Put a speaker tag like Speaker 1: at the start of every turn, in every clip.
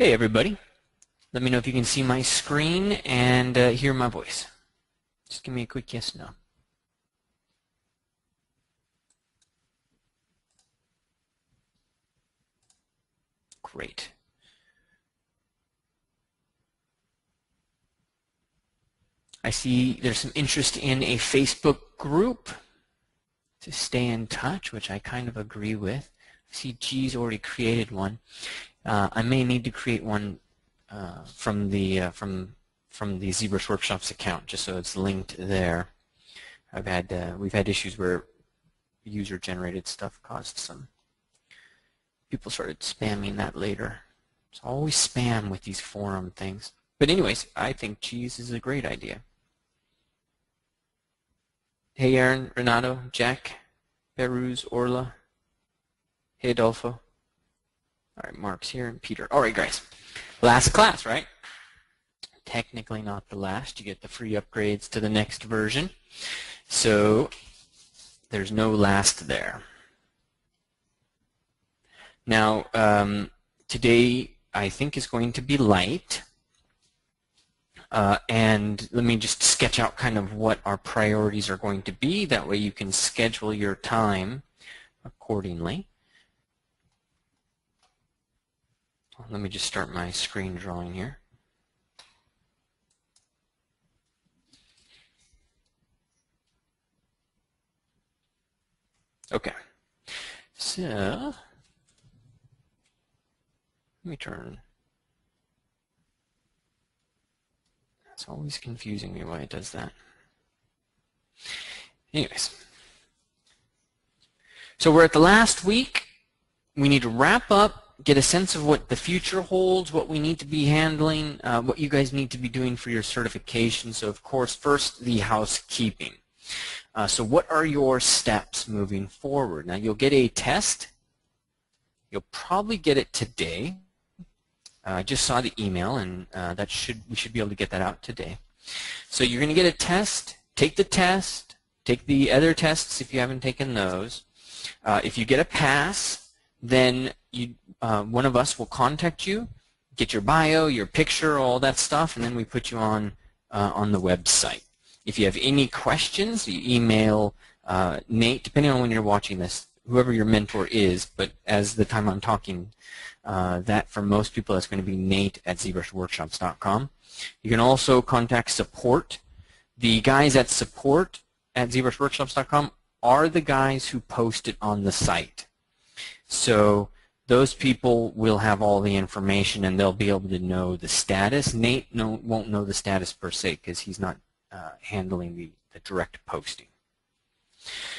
Speaker 1: Hey everybody, let me know if you can see my screen and hear my voice. Just give me a quick yes, no. Great. I see there's some interest in a Facebook group to stay in touch, which I kind of agree with. I see G's already created one. I may need to create one from the ZBrush Workshops account, just so it's linked there. We've had issues where user-generated stuff caused some. People started spamming that later. It's always spam with these forum things. But anyways, I think cheese is a great idea. Hey Aaron, Renato, Jack, Peruz, Orla. Hey Adolfo. All right, Mark's here and Peter. All right, guys. Last class, right? Technically not the last. You get the free upgrades to the next version. So there's no last there. Now, today I think is going to be light. And let me just sketch out kind of what our priorities are going to be. That way you can schedule your time accordingly. Let me just start my screen drawing here. Okay. So, let me turn. It's always confusing me why it does that. Anyways. So we're at the last week. We need to wrap up, get a sense of what the future holds, what we need to be handling, what you guys need to be doing for your certification. So of course, first the housekeeping. So what are your steps moving forward? Now you'll get a test. You'll probably get it today. I just saw the email, and we should be able to get that out today. So you're going to get a test. Take the test. Take the other tests if you haven't taken those. If you get a pass, then one of us will contact you, get your bio, your picture, all that stuff, and then we put you on the website. If you have any questions, you email Nate, depending on when you're watching this, whoever your mentor is, but as the time I'm talking, that for most people that's going to be Nate at ZBrushWorkshops.com. You can also contact support. The guys at support at ZBrushWorkshops.com are the guys who post it on the site. So those people will have all the information and they'll be able to know the status. Nate won't know the status per se because he's not handling the direct posting.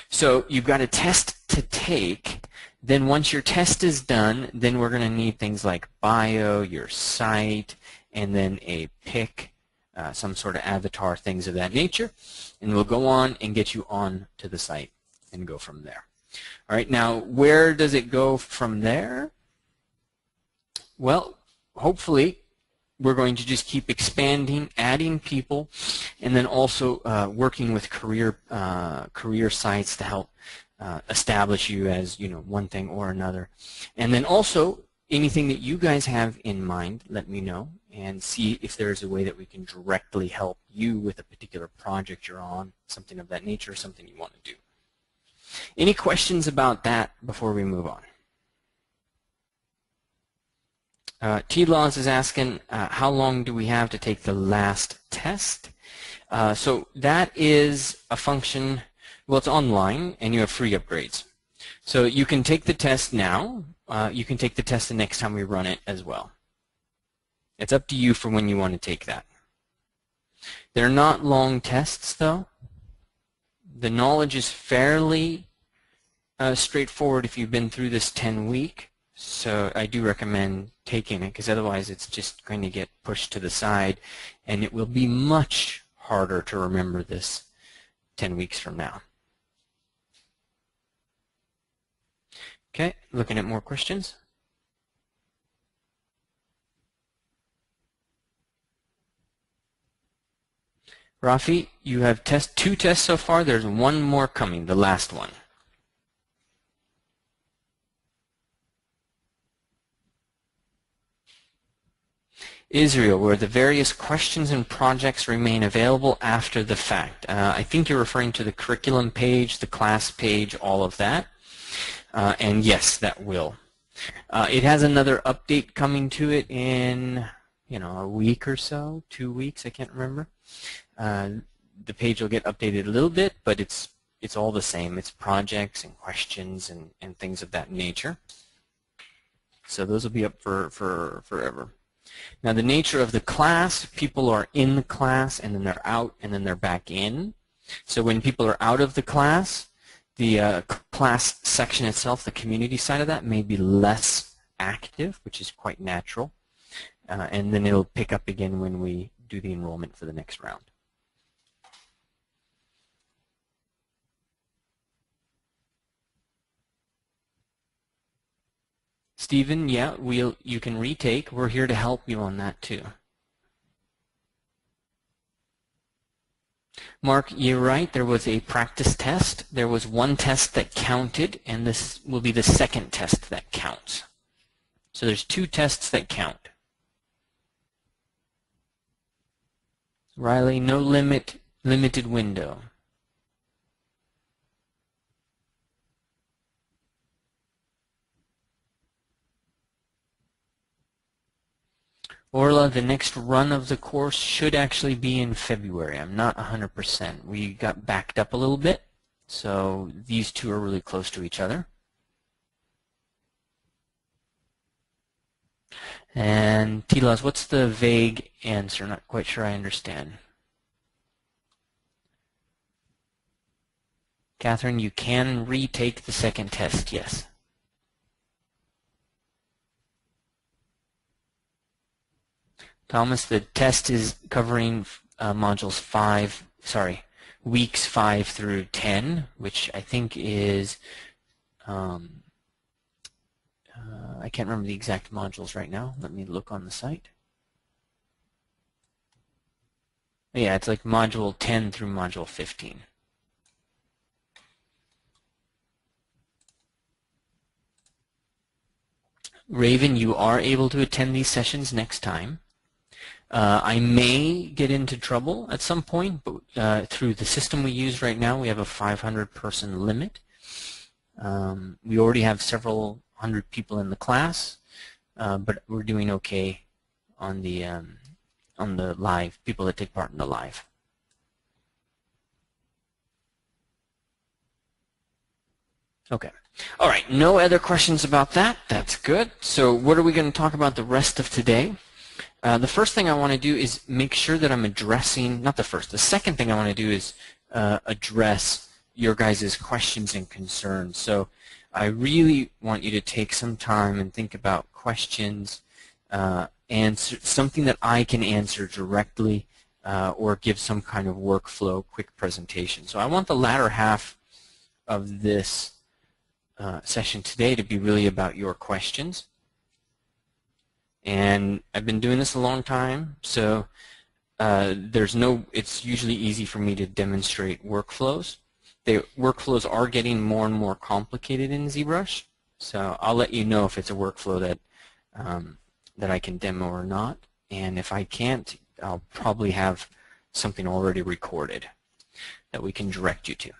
Speaker 1: So you've got a test to take. Then once your test is done, then we're going to need things like bio, your site, and then a pic, some sort of avatar, things of that nature. And we'll go on and get you on to the site and go from there. All right, now where does it go from there? Well, hopefully we're going to just keep expanding, adding people, and then also working with career sites to help establish you as one thing or another. And then also anything that you guys have in mind, let me know and see if there's a way that we can directly help you with a particular project you're on, something of that nature, something you want to do. Any questions about that before we move on? T-Laws is asking, how long do we have to take the last test? So that is a function, well, it's online, and you have free upgrades. So you can take the test now. You can take the test the next time we run it as well. It's up to you for when you want to take that. They're not long tests, though. The knowledge is fairly straightforward if you've been through this 10-week. So I do recommend taking it because otherwise it's just going to get pushed to the side and it will be much harder to remember this 10 weeks from now. Okay, looking at more questions. Rafi, you have two tests so far. There's one more coming, the last one. Israel, where the various questions and projects remain available after the fact. I think you're referring to the curriculum page, the class page, all of that. And yes, that will. It has another update coming to it in, a week or so, 2 weeks, I can't remember. The page will get updated a little bit, but it's all the same. It's projects and questions and things of that nature. So those will be up for forever. Now the nature of the class, people are in the class and then they're out and then they're back in. So when people are out of the class, the class section itself, the community side of that, may be less active, which is quite natural. And then it'll pick up again when we do the enrollment for the next round. Stephen, yeah, you can retake. We're here to help you on that too. Mark, you're right. There was a practice test. There was one test that counted, and this will be the second test that counts. So there's 2 tests that count. Riley, no limited window. Orla, the next run of the course should actually be in February. I'm not 100%. We got backed up a little bit, so these 2 are really close to each other. And Tilas, what's the vague answer? Not quite sure I understand. Catherine, you can retake the second test, yes. Thomas, the test is covering weeks 5 through 10, which I think is, I can't remember the exact modules right now. Let me look on the site. Yeah, it's like module 10 through module 15. Raven, you are able to attend these sessions next time. I may get into trouble at some point, but through the system we use right now, we have a 500-person limit. We already have several hundred people in the class, but we're doing okay on the live, people that take part in the live. Okay. All right, no other questions about that. That's good. So what are we going to talk about the rest of today? The first thing I want to do is make sure that I'm addressing, not the first, the second thing I want to do is address your guys' questions and concerns. So I really want you to take some time and think about questions, answer something that I can answer directly or give some kind of workflow, quick presentation. So I want the latter half of this session today to be really about your questions. And I've been doing this a long time, so it's usually easy for me to demonstrate workflows. Workflows are getting more and more complicated in ZBrush, so I'll let you know if it's a workflow that I can demo or not. And if I can't, I'll probably have something already recorded that we can direct you to.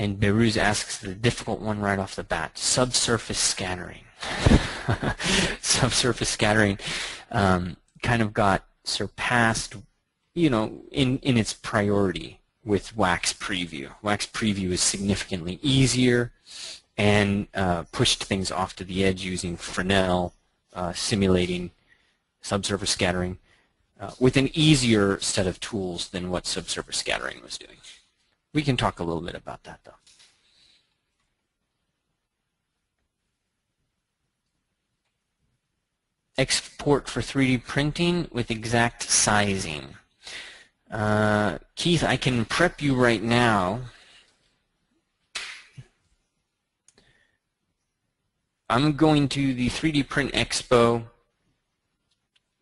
Speaker 1: And Beruz asks the difficult one right off the bat, subsurface scattering. Subsurface scattering kind of got surpassed, in its priority with Wax Preview. Wax Preview is significantly easier and pushed things off to the edge using Fresnel, simulating subsurface scattering with an easier set of tools than what subsurface scattering was doing. We can talk a little bit about that, though. Export for 3D printing with exact sizing. Keith, I can prep you right now. I'm going to the 3D Print Expo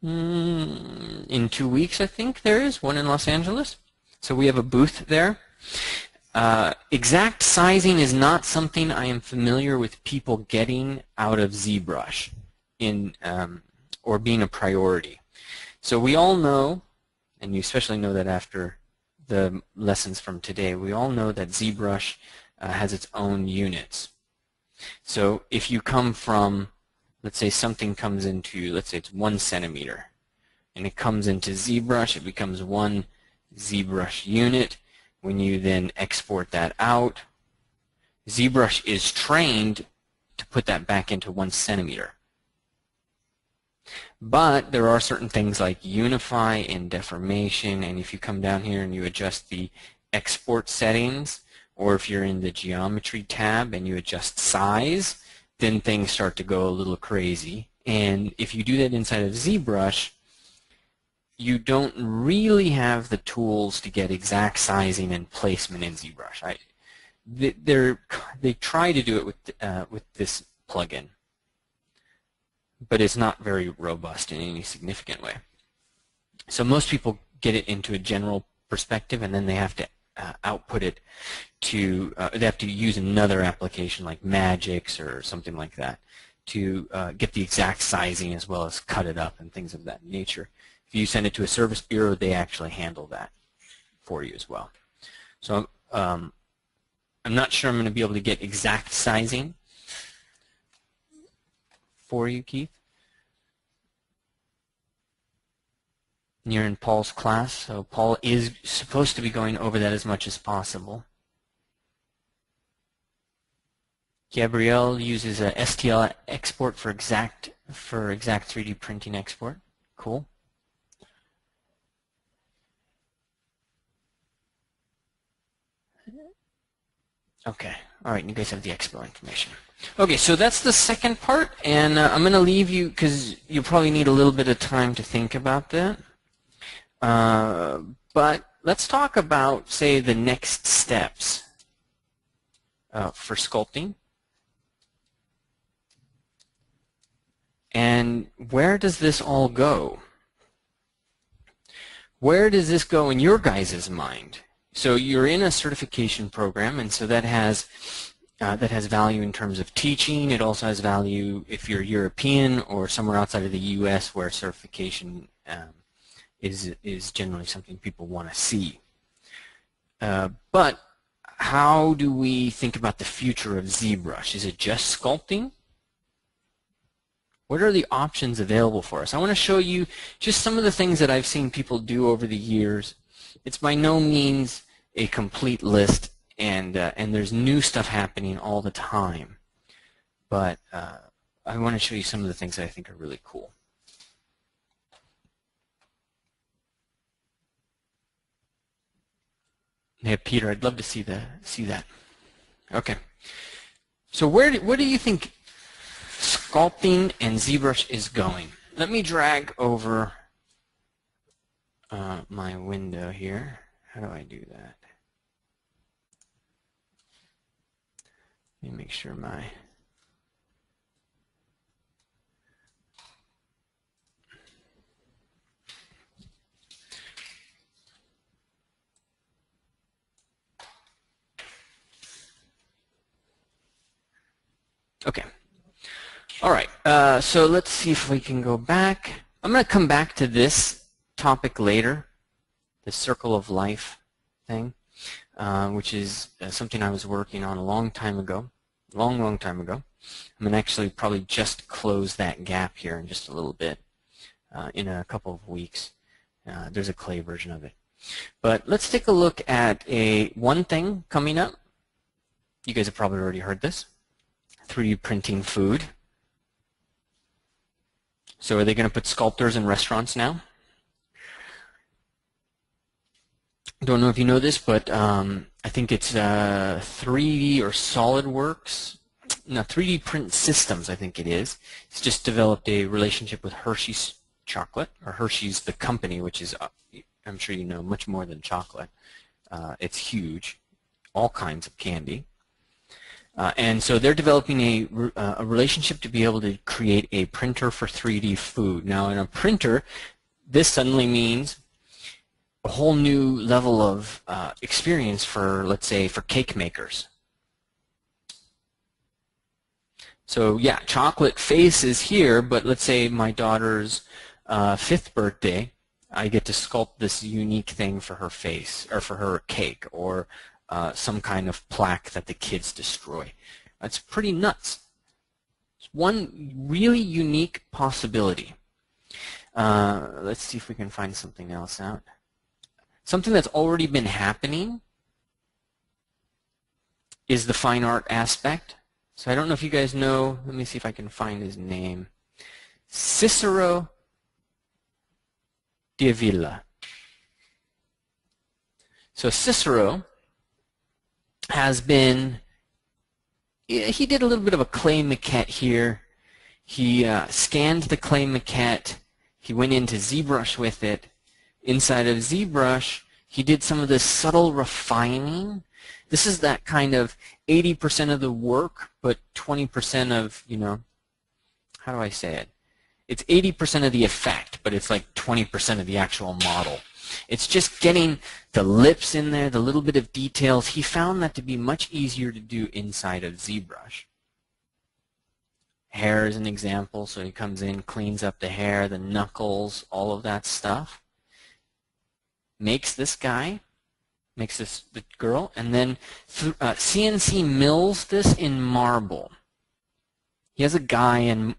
Speaker 1: in 2 weeks, I think there is, one in Los Angeles. So we have a booth there. Exact sizing is not something I am familiar with people getting out of ZBrush or being a priority. So we all know, and you especially know that after the lessons from today, we all know that ZBrush has its own units. So if you come from, let's say something comes into, let's say it's 1 centimeter, and it comes into ZBrush, it becomes 1 ZBrush unit. When you then export that out, ZBrush is trained to put that back into 1 centimeter. But there are certain things like unify and deformation, and if you come down here and you adjust the export settings, or if you're in the geometry tab and you adjust size, then things start to go a little crazy. And if you do that inside of ZBrush, you don't really have the tools to get exact sizing and placement in ZBrush. They try to do it with this plugin, but it's not very robust in any significant way. So most people get it into a general perspective, and then they have to output it to, they have to use another application like Magix or something like that to get the exact sizing as well as cut it up and things of that nature. If you send it to a service bureau, they actually handle that for you as well. So I'm not sure I'm going to be able to get exact sizing for you, Keith. You're in Paul's class, so Paul is supposed to be going over that as much as possible. Gabrielle uses a STL export for exact 3D printing export. Cool. Okay. All right. You guys have the export information. Okay. So that's the second part, and I'm going to leave you because you probably need a little bit of time to think about that. But let's talk about, say, the next steps for sculpting. And where does this all go? Where does this go in your guys' mind? So you're in a certification program, and so that has value in terms of teaching. It also has value if you're European or somewhere outside of the U.S. where certification is generally something people want to see. But how do we think about the future of ZBrush? Is it just sculpting? What are the options available for us? I want to show you just some of the things that I've seen people do over the years. It's by no means a complete list, and there's new stuff happening all the time. But I want to show you some of the things that I think are really cool. Yeah, Peter, I'd love to see that. Okay. So where do you think sculpting and ZBrush is going? Let me drag over my window here. How do I do that? Let me make sure my okay. All right. So let's see if we can go back. I'm going to come back to this topic later, the circle of life thing, which is something I was working on a long time ago, long time ago. I'm going to actually probably just close that gap here in just a little bit, in a couple of weeks. There's a clay version of it. But let's take a look at one thing coming up. You guys have probably already heard this. 3D printing food. So are they going to put sculptors in restaurants now? Don't know if you know this, but I think it's 3D or SolidWorks. No, 3D Print Systems, I think it is. It's just developed a relationship with Hershey's chocolate, or Hershey's the company, which is, I'm sure you know, much more than chocolate. It's huge, all kinds of candy. And so they're developing a relationship to be able to create a printer for 3D food. Now in a printer, this suddenly means a whole new level of experience for, let's say, for cake makers. So yeah, chocolate face is here, but let's say my daughter's 5th birthday, I get to sculpt this unique thing for her face, or for her cake, or some kind of plaque that the kids destroy. That's pretty nuts. It's one really unique possibility. Let's see if we can find something else out. Something that's already been happening is the fine art aspect. So I don't know if you guys know, let me see if I can find his name. Cicero d'Avila. So Cicero has been, he did a little bit of a clay maquette here. He scanned the clay maquette. He went into ZBrush with it. Inside of ZBrush, he did some of this subtle refining. This is that kind of 80% of the work, but 20% of, you know, how do I say it? It's 80% of the effect, but it's like 20% of the actual model. It's just getting the lips in there, the little bit of details. He found that to be much easier to do inside of ZBrush. Hair is an example, so he comes in, cleans up the hair, the knuckles, all of that stuff. Makes this guy, makes this the girl, and then CNC mills this in marble. He has a guy in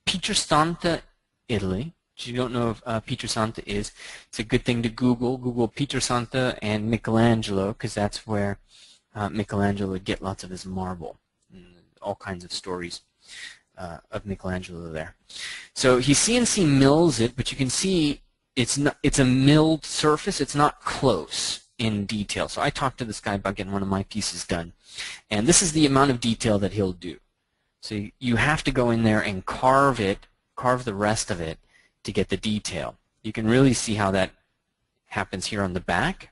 Speaker 1: Pietrasanta, Italy. If you don't know if Pietrasanta is, it's a good thing to Google. Google Pietrasanta and Michelangelo, because that's where Michelangelo would get lots of his marble. And all kinds of stories of Michelangelo there. So he CNC mills it, but you can see it's a milled surface. It's not close in detail. So I talked to this guy about getting one of my pieces done. And this is the amount of detail that he'll do. So you have to go in there and carve the rest of it to get the detail. You can really see how that happens here on the back,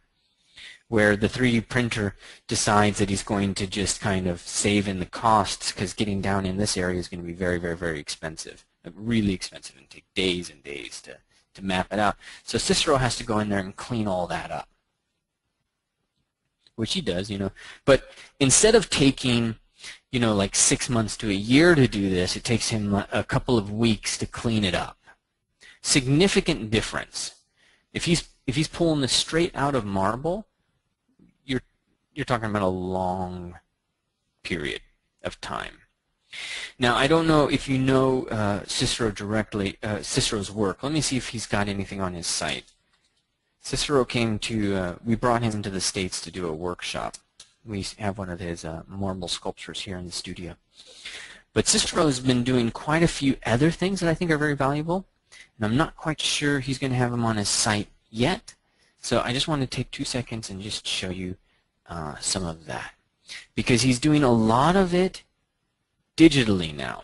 Speaker 1: where the 3D printer decides that he's going to just kind of save in the costs, because getting down in this area is going to be very, very, very expensive, really expensive, and take days and days to map it out. So Cicero has to go in there and clean all that up, which he does, you know. But instead of taking, you know, like 6 months to a year to do this, it takes him a couple of weeks to clean it up. Significant difference. If he's pulling this straight out of marble, you're talking about a long period of time. Now, I don't know if you know Cicero directly, Cicero's work. Let me see if he's got anything on his site. Cicero came to, we brought him to the States to do a workshop. We have one of his marble sculptures here in the studio. But Cicero has been doing quite a few other things that I think are very valuable, and I'm not quite sure he's going to have them on his site yet. So I just want to take 2 seconds and just show you some of that, because he's doing a lot of it digitally now.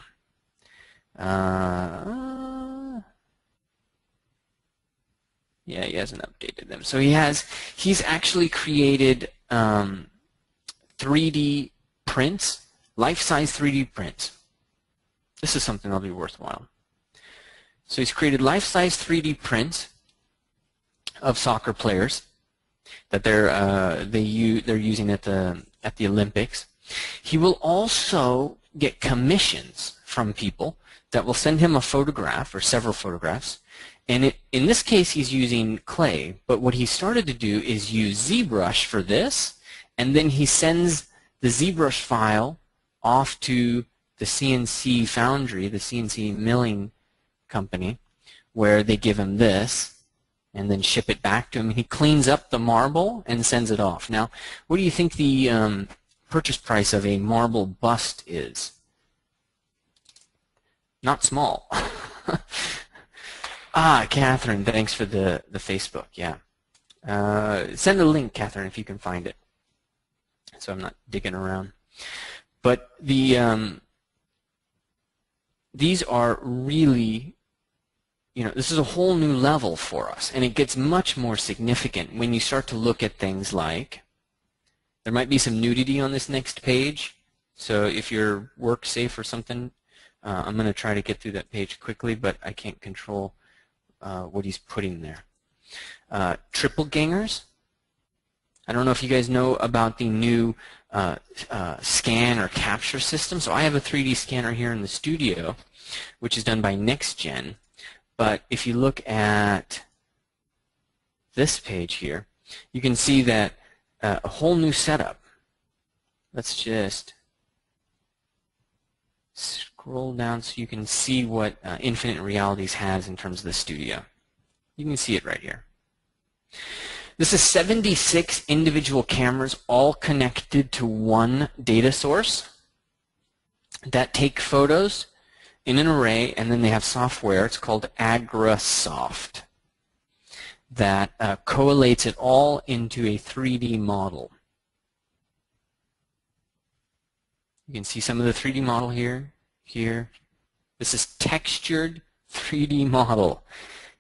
Speaker 1: Yeah, he hasn't updated them. So he's actually created 3D prints, life-size 3D prints. This is something that'll be worthwhile. So he's created life-size 3D prints of soccer players that they're using at the Olympics. He will also get commissions from people that will send him a photograph or several photographs. And in this case, he's using clay. But what he started to do is use ZBrush for this, and then he sends the ZBrush file off to the CNC foundry, the CNC milling company, where they give him this and then ship it back to him. He cleans up the marble and sends it off. Now, what do you think the purchase price of a marble bust is? Not small. Ah, Catherine, thanks for the Facebook. Yeah. Send a link, Catherine, if you can find it, so I'm not digging around. But these are really, you know, this is a whole new level for us, and it gets much more significant when you start to look at things like, there might be some nudity on this next page, so if your work's safe or something, I'm going to try to get through that page quickly, but I can't control what he's putting there. Triple gangers. I don't know if you guys know about the new scan or capture system. So I have a 3D scanner here in the studio, which is done by NextGen. But if you look at this page here, you can see that a whole new setup. Let's just scroll down so you can see what Infinite Realities has in terms of the studio. You can see it right here. This is 76 individual cameras all connected to one data source that take photos in an array, and then they have software. It's called AgraSoft that collates it all into a 3D model. You can see some of the 3D model here. This is textured 3D model.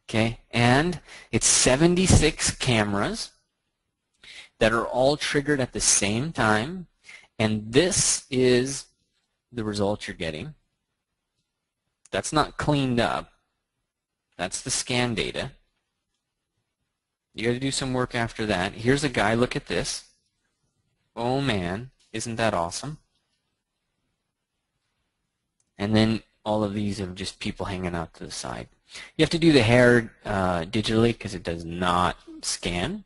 Speaker 1: Okay, and it's 76 cameras that are all triggered at the same time, and this is the result you're getting. That's not cleaned up. That's the scan data. You got to do some work after that. Here's a guy, look at this. Oh man, isn't that awesome? And then all of these are just people hanging out to the side. You have to do the hair digitally because it does not scan.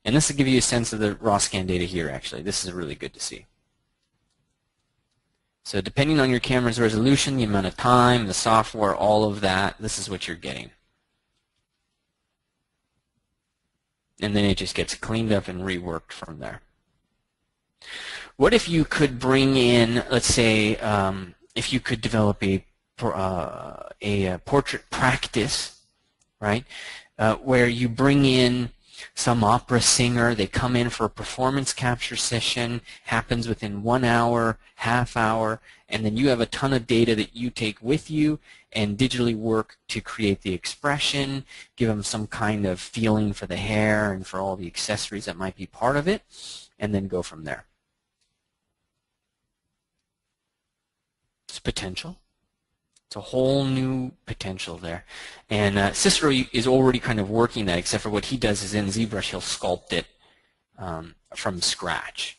Speaker 1: And this will give you a sense of the raw scan data here, actually. This is really good to see. So depending on your camera's resolution, the amount of time, the software, all of that, this is what you're getting. And then it just gets cleaned up and reworked from there. What if you could bring in, let's say, if you could develop a portrait practice, right, where you bring in some opera singer, they come in for a performance capture session, happens within 1 hour, half hour, and then you have a ton of data that you take with you and digitally work to create the expression, give them some kind of feeling for the hair and for all the accessories that might be part of it, and then go from there. It's potential. It's a whole new potential there. And Cicero is already kind of working that, except for what he does is in ZBrush he'll sculpt it from scratch.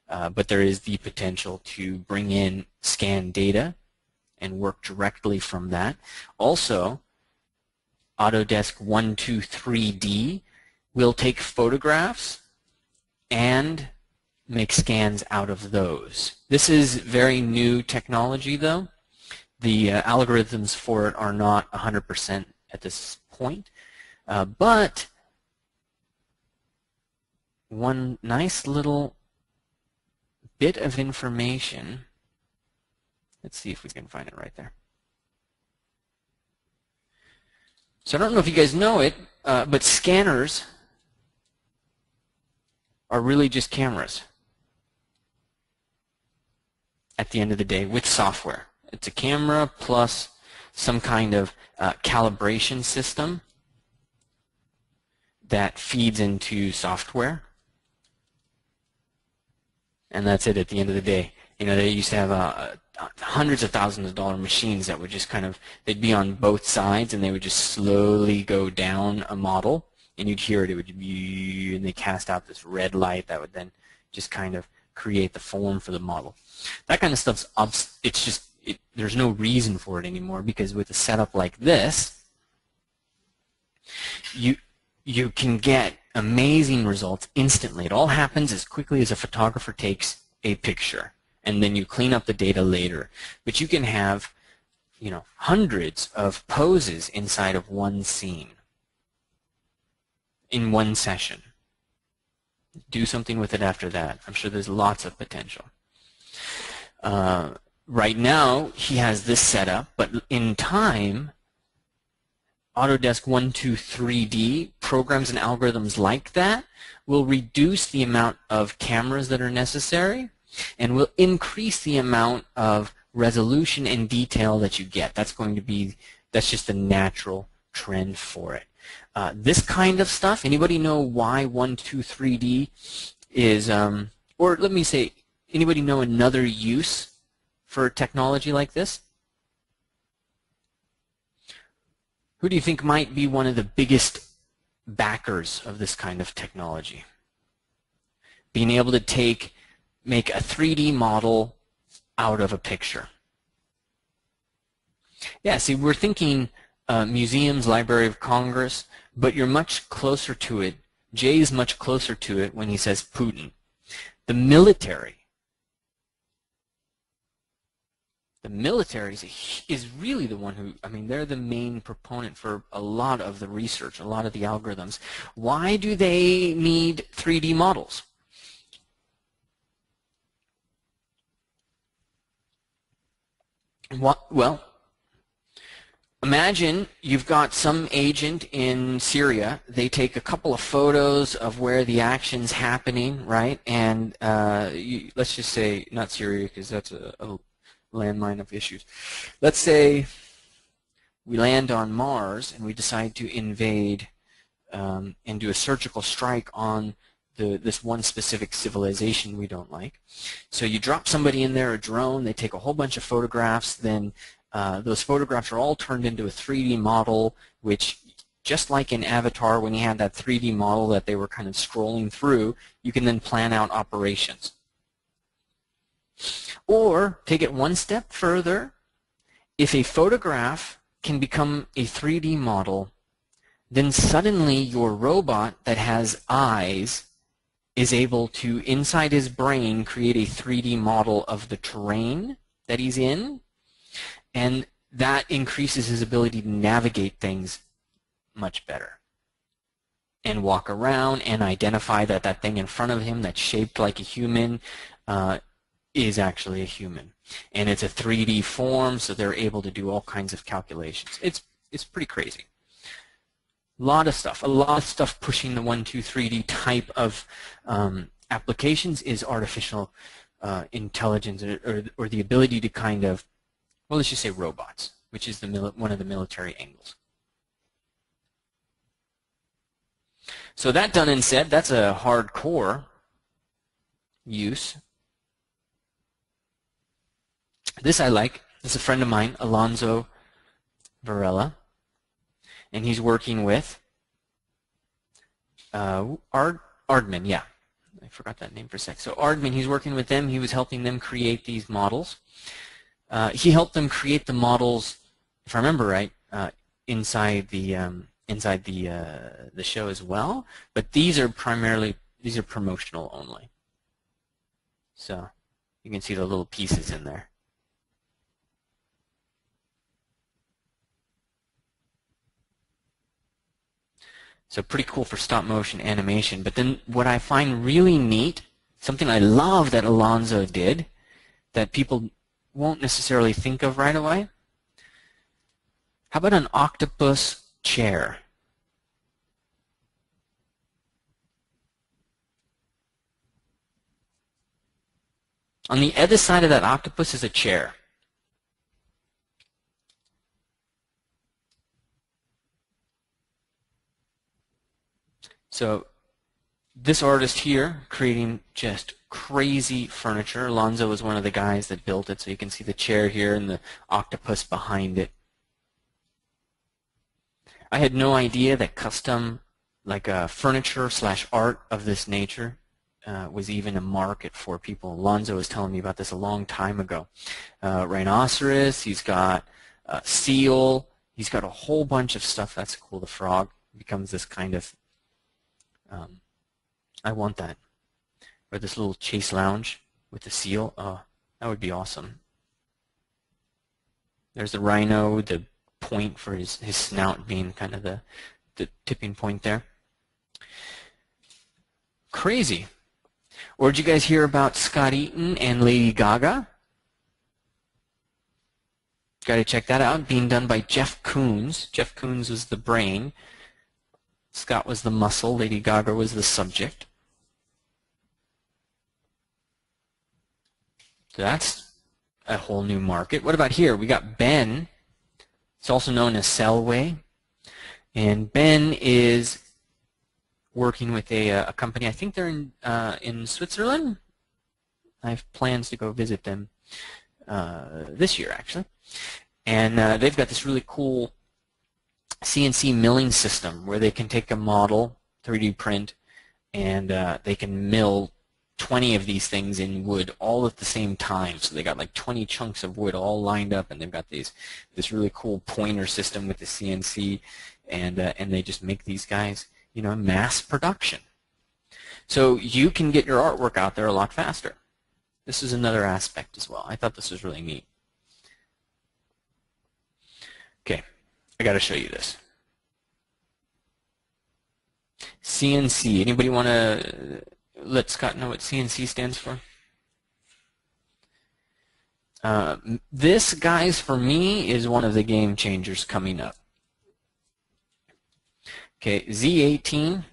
Speaker 1: But there is the potential to bring in scan data and work directly from that. Also, Autodesk 123D will take photographs and make scans out of those. This is very new technology, though. The algorithms for it are not 100% at this point, but one nice little bit of information, let's see if we can find it right there. So I don't know if you guys know it, but scanners are really just cameras at the end of the day with software. It's a camera plus some kind of calibration system that feeds into software. And that's it at the end of the day. You know, they used to have hundreds of thousands of dollar machines that would just kind of, they'd be on both sides and they would just slowly go down a model and you'd hear it, it would be, and they cast out this red light that would then just kind of create the form for the model. That kind of stuff's, it's just, there's no reason for it anymore because with a setup like this, you can get amazing results instantly. It all happens as quickly as a photographer takes a picture, and then you clean up the data later. But you can have, you know, hundreds of poses inside of one scene in one session. Do something with it after that. I'm sure there's lots of potential. Right now, he has this set up, but in time, Autodesk 123D programs and algorithms like that will reduce the amount of cameras that are necessary and will increase the amount of resolution and detail that you get. That's going to be, that's just a natural trend for it. This kind of stuff, anybody know why 123D is, or let me say, anybody know another use for technology like this? Who do you think might be one of the biggest backers of this kind of technology. Being able to make a 3D model out of a picture. Yeah, see, we're thinking museums, Library of Congress, but you're much closer to it. Jay is much closer to it when he says Putin. The military is really the one who, I mean, they're the main proponent for a lot of the research, a lot of the algorithms. Why do they need 3D models? Well, imagine you've got some agent in Syria. They take a couple of photos of where the action's happening, right? And let's just say, not Syria, because that's a landmine of issues. Let's say we land on Mars and we decide to invade and do a surgical strike on this one specific civilization we don't like. So you drop somebody in there, a drone, they take a whole bunch of photographs, then those photographs are all turned into a 3D model, which, just like in Avatar when you had that 3D model that they were kind of scrolling through, you can then plan out operations. Or take it one step further, if a photograph can become a 3D model, then suddenly your robot that has eyes is able to, inside his brain, create a 3D model of the terrain that he's in, and that increases his ability to navigate things much better and walk around and identify that that thing in front of him that's shaped like a human is actually a human. And it's a 3D form, so they're able to do all kinds of calculations. It's pretty crazy. A lot of stuff pushing the 1, 2, 3D type of applications is artificial intelligence, or the ability to kind of, well, let's just say robots, which is one of the military angles. So that done and said, that's a hardcore use. This I like. This is a friend of mine, Alonzo Varela, and he's working with Ardman, yeah. I forgot that name for a sec. So Ardman, he's working with them. He was helping them create these models. He helped them create the models, if I remember right, inside the show as well. But these are promotional only. So you can see the little pieces in there. So pretty cool for stop motion animation. But then what I find really neat, something I love that Alonzo did, that people won't necessarily think of right away. How about an octopus chair? On the other side of that octopus is a chair. So this artist here creating just crazy furniture. Alonzo was one of the guys that built it, so you can see the chair here and the octopus behind it. I had no idea that custom, like furniture / art of this nature, was even a market for people. Alonzo was telling me about this a long time ago. Rhinoceros, he's got seal, he's got a whole bunch of stuff. That's cool. The frog becomes this kind of, I want that. Or this little chase lounge with the seal. Oh, that would be awesome. There's the rhino, the point for his snout being kind of the tipping point there. Crazy. Or did you guys hear about Scott Eaton and Lady Gaga? Got to check that out. Being done by Jeff Koons. Jeff Koons was the brain. Scott was the muscle. Lady Gaga was the subject. So that's a whole new market. What about here? We got Ben. It's also known as Selway. And Ben is working with a company. I think they're in Switzerland. I have plans to go visit them this year, actually. And they've got this really cool CNC milling system where they can take a model, 3D print, and they can mill 20 of these things in wood all at the same time. So they got like 20 chunks of wood all lined up, and they've got this really cool pointer system with the CNC, and they just make these guys, you know, mass production. So you can get your artwork out there a lot faster. This is another aspect as well. I thought this was really neat. Okay, I got to show you this. CNC. Anybody want to let Scott know what CNC stands for? This, guys, for me, is one of the game changers coming up. Okay, Z18.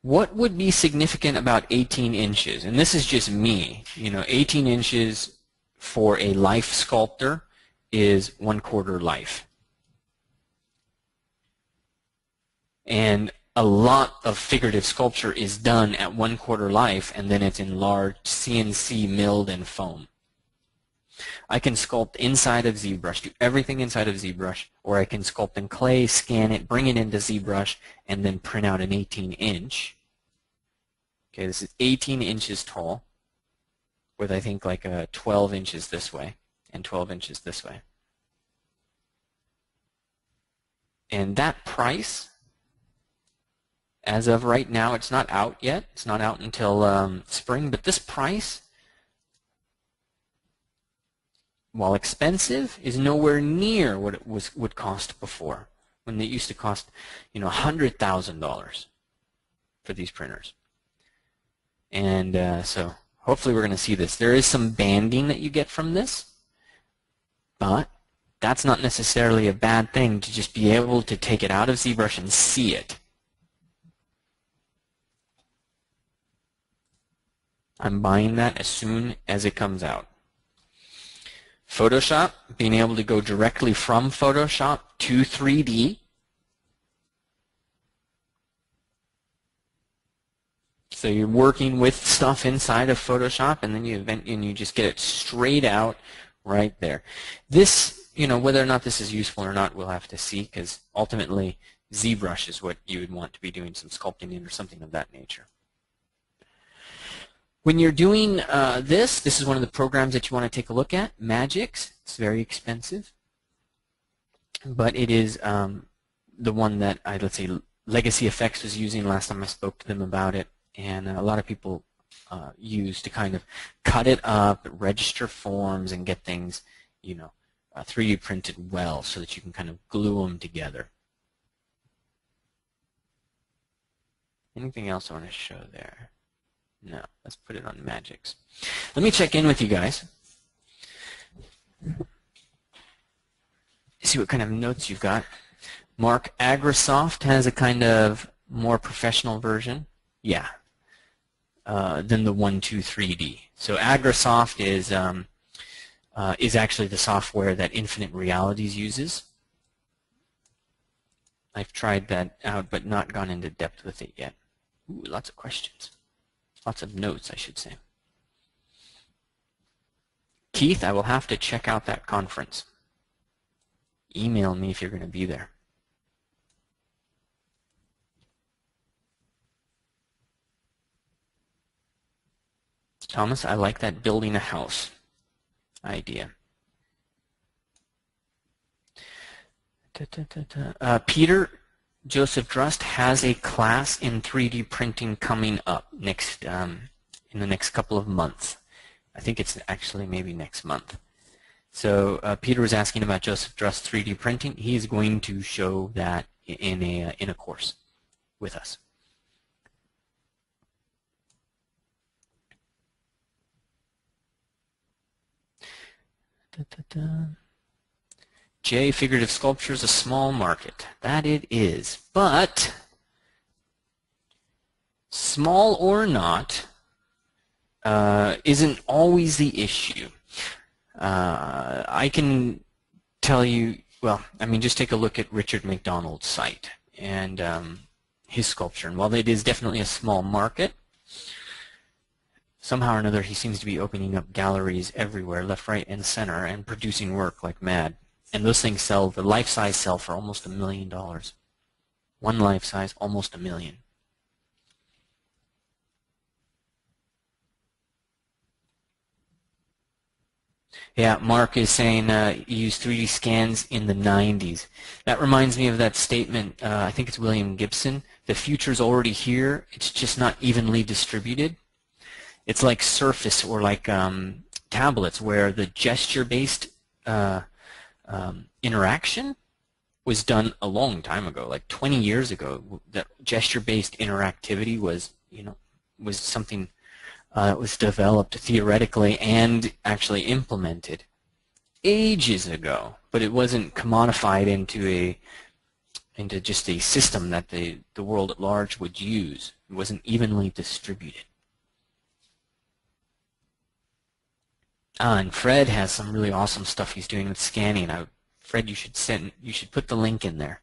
Speaker 1: What would be significant about 18 inches? And this is just me. You know, 18 inches for a life sculptor is 1/4 life. And a lot of figurative sculpture is done at 1/4 life, and then it's enlarged, CNC milled, and foam. I can sculpt inside of ZBrush, do everything inside of ZBrush, or I can sculpt in clay, scan it, bring it into ZBrush, and then print out an 18-inch. Okay, this is 18 inches tall, with I think like 12 inches this way and 12 inches this way. And that price, as of right now, it's not out yet. It's not out until spring, but this price, while expensive, is nowhere near what it would cost before, when it used to cost, you know, $100,000 for these printers. And so hopefully we're going to see this. There is some banding that you get from this, but that's not necessarily a bad thing, to just be able to take it out of ZBrush and see it. I'm buying that as soon as it comes out. Photoshop, being able to go directly from Photoshop to 3D. So you're working with stuff inside of Photoshop, and then you just get it straight out right there. This, you know, whether or not this is useful or not, we'll have to see, because ultimately ZBrush is what you would want to be doing some sculpting in, or something of that nature. When you're doing this is one of the programs that you want to take a look at, Magix. It's very expensive, but it is the one that let's say Legacy Effects was using last time I spoke to them about it, and a lot of people use to kind of cut it up, register forms, and get things, you know, 3D printed well, so that you can kind of glue them together. Anything else I want to show there? No, let's put it on Magix. Let me check in with you guys. See what kind of notes you've got. Mark, Agrasoft has a kind of more professional version. Yeah. Than the 123D. So Agrasoft is actually the software that Infinite Realities uses. I've tried that out, but not gone into depth with it yet. Ooh, lots of questions. Lots of notes, I should say. Keith, I will have to check out that conference. Email me if you're going to be there. Thomas, I like that building a house idea. Peter, Joseph Drust has a class in 3D printing coming up next in the next couple of months. I think it's actually maybe next month. So Peter was asking about Joseph Drust 3D printing. He is going to show that in a course with us. Jay, figurative sculpture is a small market. That it is. But small or not isn't always the issue. I can tell you, well, I mean, just take a look at Richard McDonald's site and his sculpture. And while it is definitely a small market, somehow or another he seems to be opening up galleries everywhere, left, right, and center, and producing work like mad. And those things sell, the life-size sell for almost $1 million. One life-size, almost $1 million. Yeah, Mark is saying use 3D scans in the 90s. That reminds me of that statement, I think it's William Gibson, the future's already here, it's just not evenly distributed. It's like Surface or like tablets where the gesture-based interaction was done a long time ago, like 20 years ago. That gesture-based interactivity was, was something that was developed theoretically and actually implemented ages ago, but it wasn't commodified into just a system that the world at large would use. It wasn't evenly distributed. And Fred has some really awesome stuff he's doing with scanning. Fred, you should put the link in there.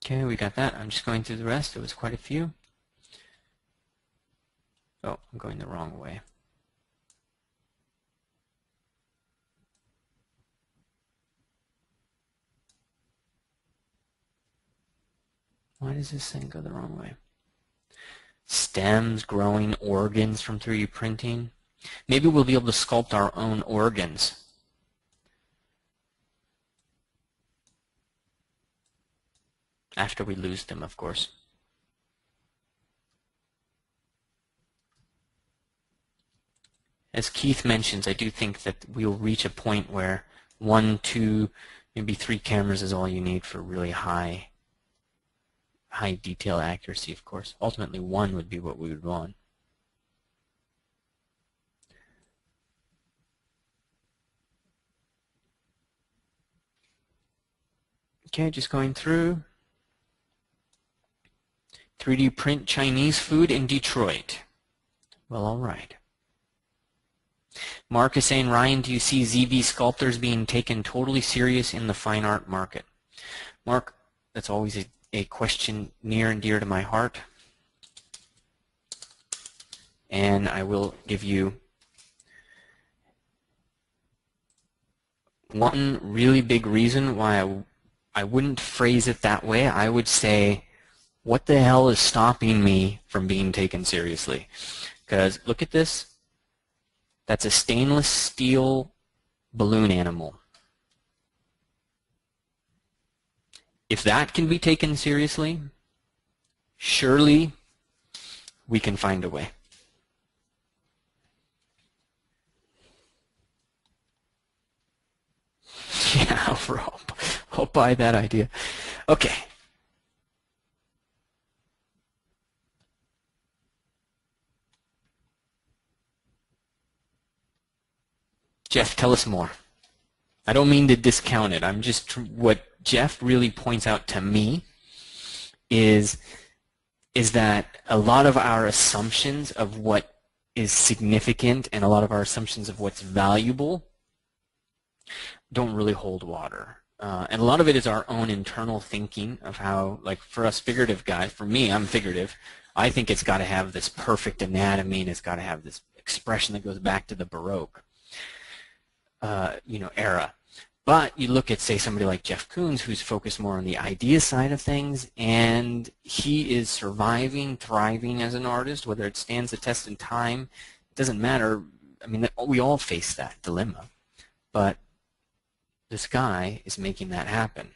Speaker 1: Okay, we got that. I'm just going through the rest. There was quite a few. Oh, I'm going the wrong way. Why does this thing go the wrong way? Stems, growing organs from 3D printing. Maybe we'll be able to sculpt our own organs. After we lose them, of course. As Keith mentions, I do think that we'll reach a point where 1, 2, maybe 3 cameras is all you need for really high detail accuracy, of course. Ultimately, 1 would be what we would want. Okay, just going through. 3D print Chinese food in Detroit. Well, all right. Mark is saying, Ryan, do you see ZV sculptors being taken totally serious in the fine art market? Mark, that's always a question near and dear to my heart. And I will give you one really big reason why I wouldn't phrase it that way. I would say, what the hell is stopping me from being taken seriously? Because look at this. That's a stainless steel balloon animal. If that can be taken seriously, surely we can find a way. Yeah, overall, I'll buy that idea. Okay. Jeff, tell us more. I don't mean to discount it. I'm just, what Jeff really points out to me is that a lot of our assumptions of what is significant and a lot of our assumptions of what's valuable don't really hold water. And a lot of it is our own internal thinking of how, like for us figurative guys, for me, I'm figurative, I think it's got to have this perfect anatomy and it's got to have this expression that goes back to the Baroque era. But you look at, say, somebody like Jeff Koons, who's focused more on the idea side of things, and he is surviving, thriving as an artist, whether it stands the test in time, it doesn't matter. I mean, we all face that dilemma. But this guy is making that happen.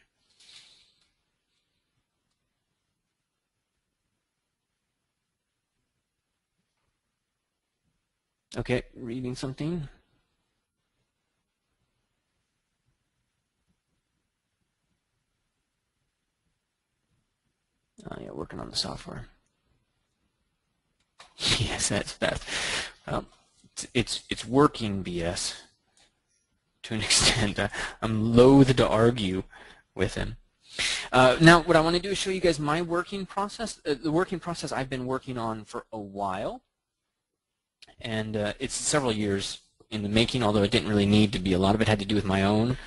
Speaker 1: Okay, reading something. Oh, yeah, working on the software. Yes, that's best. It's working BS to an extent. I'm loath to argue with him. Now, what I want to do is show you guys my working process. The working process I've been working on for a while, and it's several years in the making, although it didn't really need to be. A lot of it had to do with my own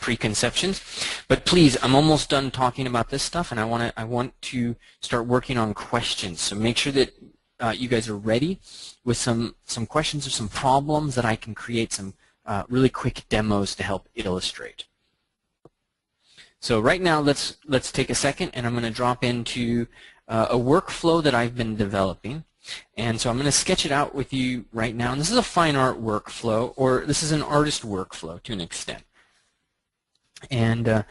Speaker 1: preconceptions. But please, I'm almost done talking about this stuff, and I want to start working on questions. So make sure that you guys are ready with some questions or some problems that I can create some really quick demos to help illustrate. So right now, let's take a second, and I'm going to drop into a workflow that I've been developing. And so I'm going to sketch it out with you right now. And this is a fine art workflow, or this is an artist workflow to an extent. And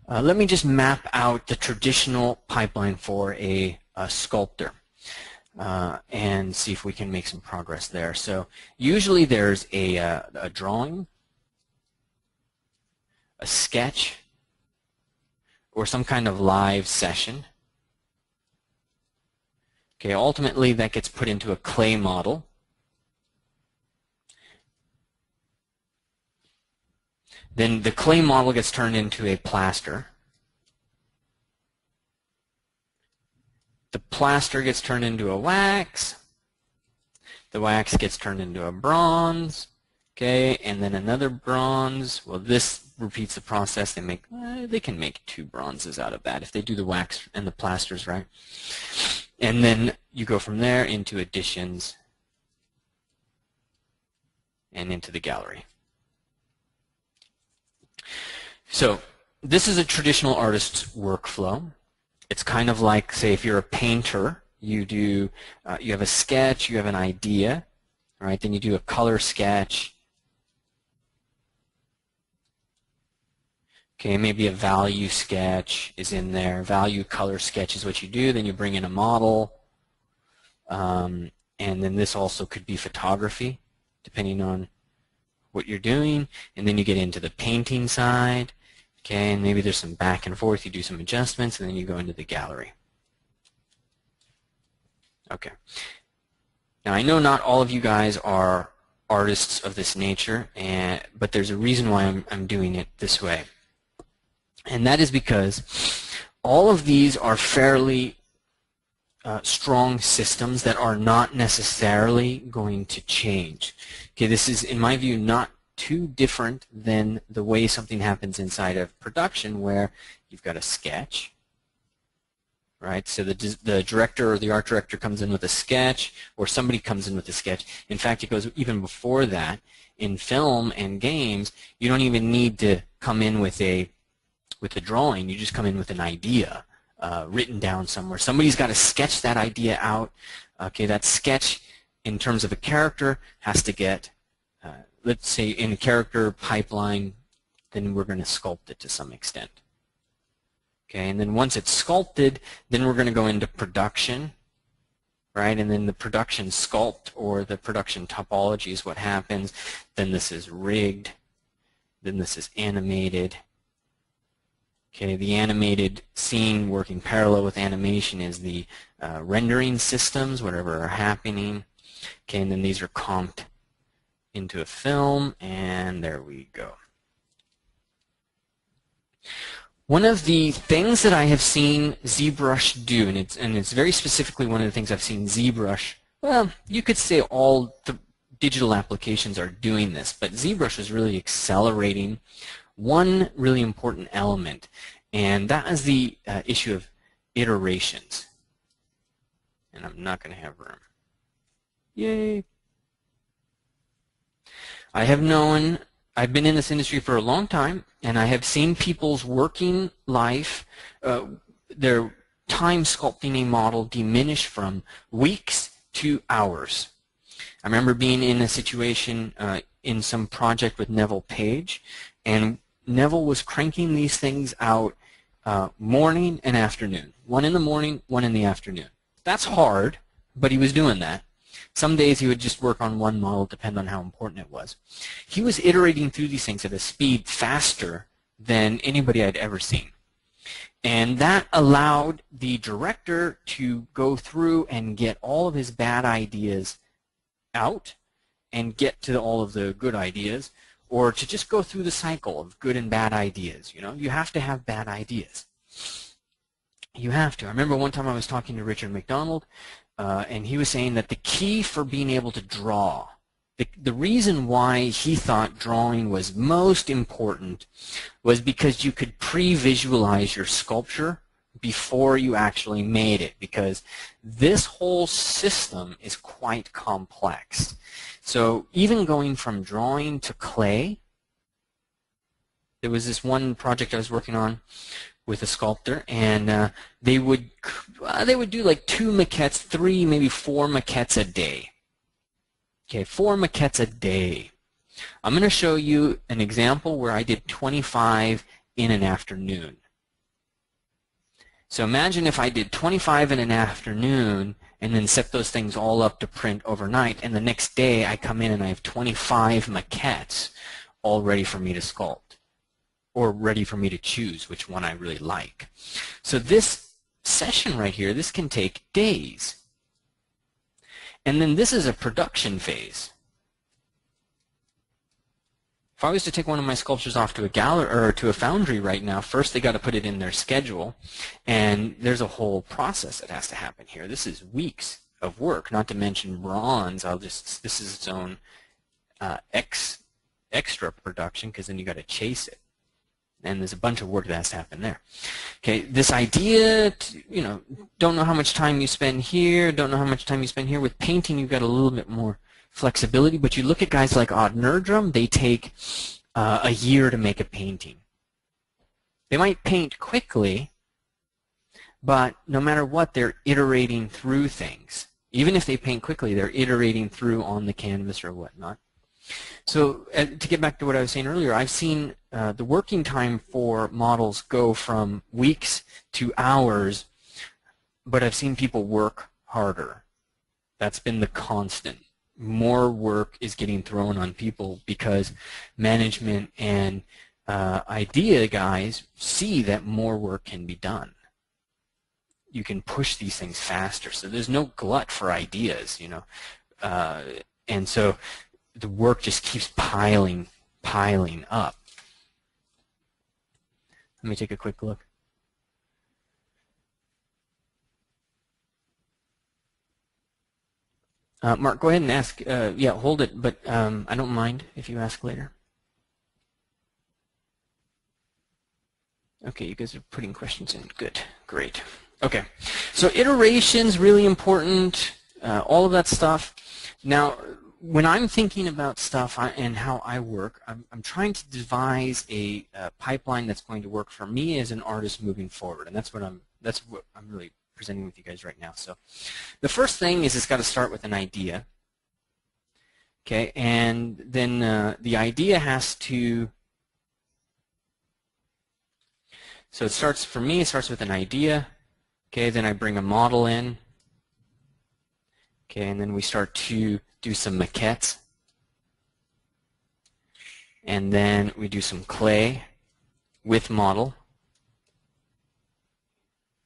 Speaker 1: let me just map out the traditional pipeline for a sculptor and see if we can make some progress there. So usually there's a drawing, a sketch, or some kind of live session. Okay, ultimately that gets put into a clay model. Then the clay model gets turned into a plaster. The plaster gets turned into a wax. The wax gets turned into a bronze. Okay, and then another bronze. Well, this repeats the process. They can make 2 bronzes out of that if they do the wax and the plasters right. And then you go from there into additions and into the gallery. So this is a traditional artist's workflow. It's kind of like, say, if you're a painter, you have a sketch, you have an idea, right? Then you do a color sketch. Okay, maybe a value sketch is in there. Value color sketch is what you do. Then you bring in a model. And then this also could be photography, depending on what you're doing. And then you get into the painting side. Okay, and maybe there's some back and forth. You do some adjustments, and then you go into the gallery. Okay. Now, I know not all of you guys are artists of this nature, but there's a reason why I'm doing it this way. And that is because all of these are fairly strong systems that are not necessarily going to change. Okay, this is, in my view, not too different than the way something happens inside of production, where you've got a sketch, right? So the director or the art director comes in with a sketch, or somebody comes in with a sketch. In fact, it goes even before that. In film and games, you don't even need to come in with a drawing. You just come in with an idea written down somewhere. Somebody's got to sketch that idea out. Okay, that sketch, in terms of a character, has to get, let's say, in a character pipeline, then we're going to sculpt it to some extent. Okay, and then once it's sculpted, then we're going to go into production, right? And then the production sculpt, or the production topology, is what happens. Then this is rigged. Then this is animated. Okay, the animated scene working parallel with animation is the rendering systems, whatever are happening. Okay, and then these are comped into a film, and there we go. One of the things that I have seen ZBrush do, and it's very specifically one of the things I've seen ZBrush, well, you could say all the digital applications are doing this, but ZBrush is really accelerating one really important element, and that is the issue of iterations. And I'm not going to have room. Yay! I've been in this industry for a long time, and I have seen people's working life, their time sculpting a model diminish from weeks to hours. I remember being in a situation in some project with Neville Page, and Neville was cranking these things out morning and afternoon. One in the morning, one in the afternoon. That's hard, but he was doing that. Some days he would just work on one model, depend on how important it was. He was iterating through these things at a speed faster than anybody I'd ever seen. And that allowed the director to go through and get all of his bad ideas out and get to all of the good ideas, or to just go through the cycle of good and bad ideas. You know, you have to have bad ideas. You have to. I remember one time I was talking to Richard McDonald, and he was saying that the key for being able to draw, the reason why he thought drawing was most important was because you could pre-visualize your sculpture before you actually made it, because this whole system is quite complex. So even going from drawing to clay, there was this one project I was working on with a sculptor, and they would do like 2 maquettes, 3, maybe 4 maquettes a day. Okay, 4 maquettes a day. I'm going to show you an example where I did 25 in an afternoon. So imagine if I did 25 in an afternoon and then set those things all up to print overnight, and the next day I come in and I have 25 maquettes all ready for me to sculpt, or ready for me to choose which one I really like. So this session right here, this can take days. And then this is a production phase. If I was to take one of my sculptures off to a gallery or to a foundry right now, first they got to put it in their schedule, and there's a whole process that has to happen here. This is weeks of work, not to mention bronze. This is its own extra production, because then you got to chase it, and there's a bunch of work that has to happen there. Okay, this idea, don't know how much time you spend here, don't know how much time you spend here. With painting, you've got a little bit more flexibility, but you look at guys like Odd Nerdrum, they take a year to make a painting. They might paint quickly, but no matter what, they're iterating through things. Even if they paint quickly, they're iterating through on the canvas or whatnot. So to get back to what I was saying earlier, I've seen the working time for models go from weeks to hours, but I've seen people work harder. That's been the constant. More work is getting thrown on people because management and idea guys see that more work can be done. You can push these things faster, so there's no glut for ideas, and so the work just keeps piling up. Let me take a quick look. Mark, go ahead and ask. Yeah, hold it, but I don't mind if you ask later. Okay, you guys are putting questions in. Good, great. Okay, so iterations, really important, all of that stuff. Now, when I'm thinking about stuff and how I work, I'm trying to devise a pipeline that's going to work for me as an artist moving forward, and that's what I'm really presenting with you guys right now. So the first thing is it's got to start with an idea. Okay, and then the idea has to, so it starts, for me, it starts with an idea. Okay, then I bring a model in. Okay, and then we start to do some maquettes. And then we do some clay with model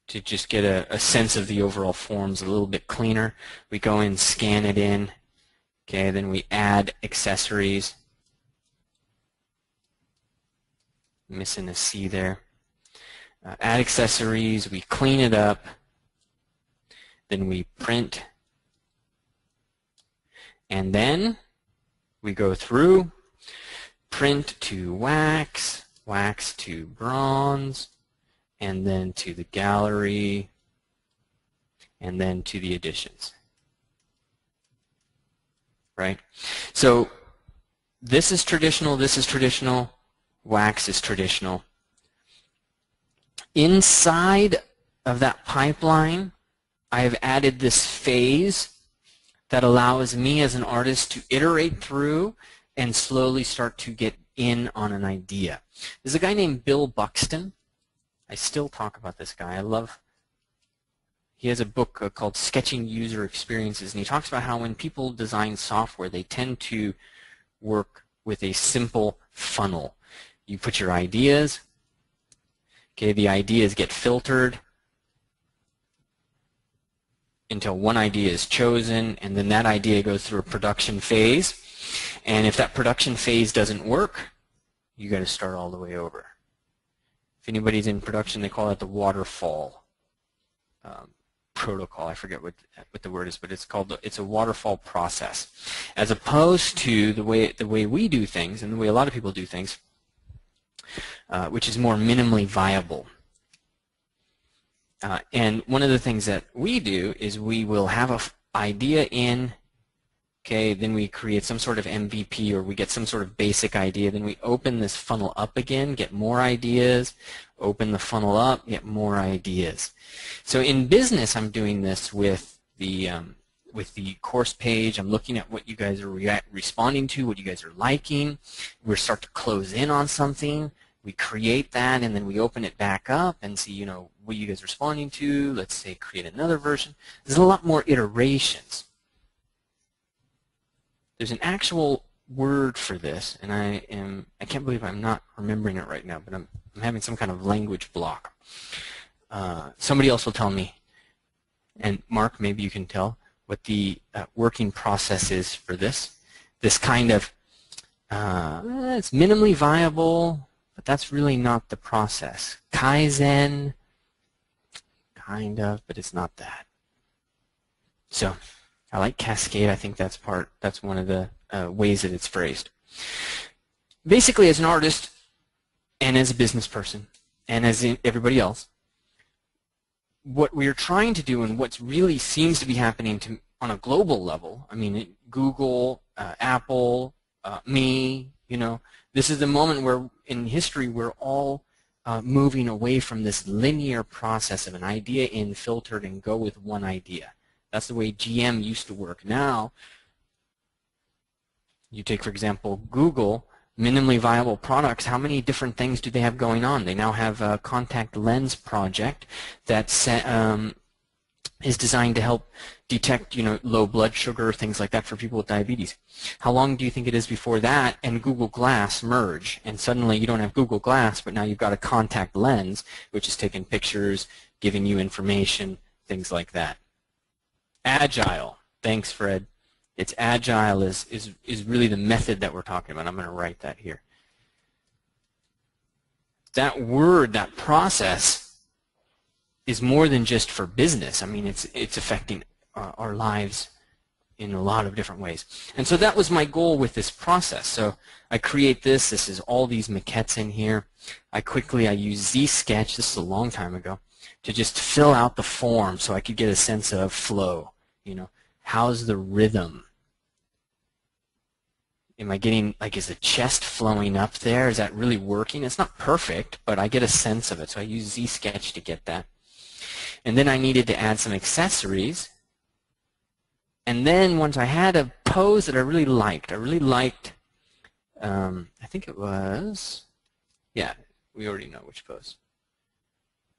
Speaker 1: to just get a sense of the overall forms a little bit cleaner. We go in, scan it in. Okay, then we add accessories. Missing a C there. Add accessories, we clean it up, then we print, and then we go through, print to wax, wax to bronze, and then to the gallery, and then to the additions. Right? So this is traditional, wax is traditional. Inside of that pipeline, I have added this phase that allows me as an artist to iterate through and slowly start to get in on an idea. There's a guy named Bill Buxton. I still talk about this guy. He has a book called Sketching User Experiences, and he talks about how when people design software, they tend to work with a simple funnel. You put your ideas. Okay, the ideas get filtered until one idea is chosen, and then that idea goes through a production phase. And if that production phase doesn't work, you got to start all the way over. If anybody's in production, they call it the waterfall protocol. I forget what the word is, but it's a waterfall process, as opposed to the way we do things and the way a lot of people do things, which is more minimally viable. And one of the things that we do is we will have an idea in, okay, then we create some sort of MVP, or we get some sort of basic idea, then we open this funnel up again, get more ideas, open the funnel up, get more ideas. So in business, I'm doing this with the course page. I'm looking at what you guys are responding to, what you guys are liking. We start to close in on something. We create that, and then we open it back up and see, you know, what you guys are responding to. Let's say create another version. There's a lot more iterations. There's an actual word for this, and I can't believe I'm not remembering it right now, but I'm having some kind of language block. Somebody else will tell me, and Mark, maybe you can tell what the working process is for this. This kind of, it's minimally viable, but that's really not the process. Kaizen, kind of, but it's not that. So I like Cascade. I think that's one of the ways that it's phrased. Basically, as an artist and as a business person and as everybody else, what we're trying to do and what really seems to be happening on a global level, I mean, Google, Apple, me, you know, this is the moment where in history we're all moving away from this linear process of an idea in, filtered, and go with one idea. That's the way GM used to work. Now, you take, for example, Google, minimally viable products. How many different things do they have going on? They now have a contact lens project that is designed to help detect, you know, low blood sugar, things like that for people with diabetes. How long do you think it is before that and Google Glass merge? And suddenly you don't have Google Glass, but now you've got a contact lens, which is taking pictures, giving you information, things like that. Agile. Thanks, Fred. It's agile is really the method that we're talking about. I'm going to write that here. That word, that process, is more than just for business. I mean, it's affecting our lives in a lot of different ways. And so that was my goal with this process. So I create this. This is all these maquettes in here. I use Zsketch, this is a long time ago, to just fill out the form so I could get a sense of flow. You know, how's the rhythm? Am I getting, like, is the chest flowing up there? Is that really working? It's not perfect, but I get a sense of it. So I use Zsketch to get that. And then I needed to add some accessories. And then once I had a pose that I really liked, I think it was, yeah, we already know which pose.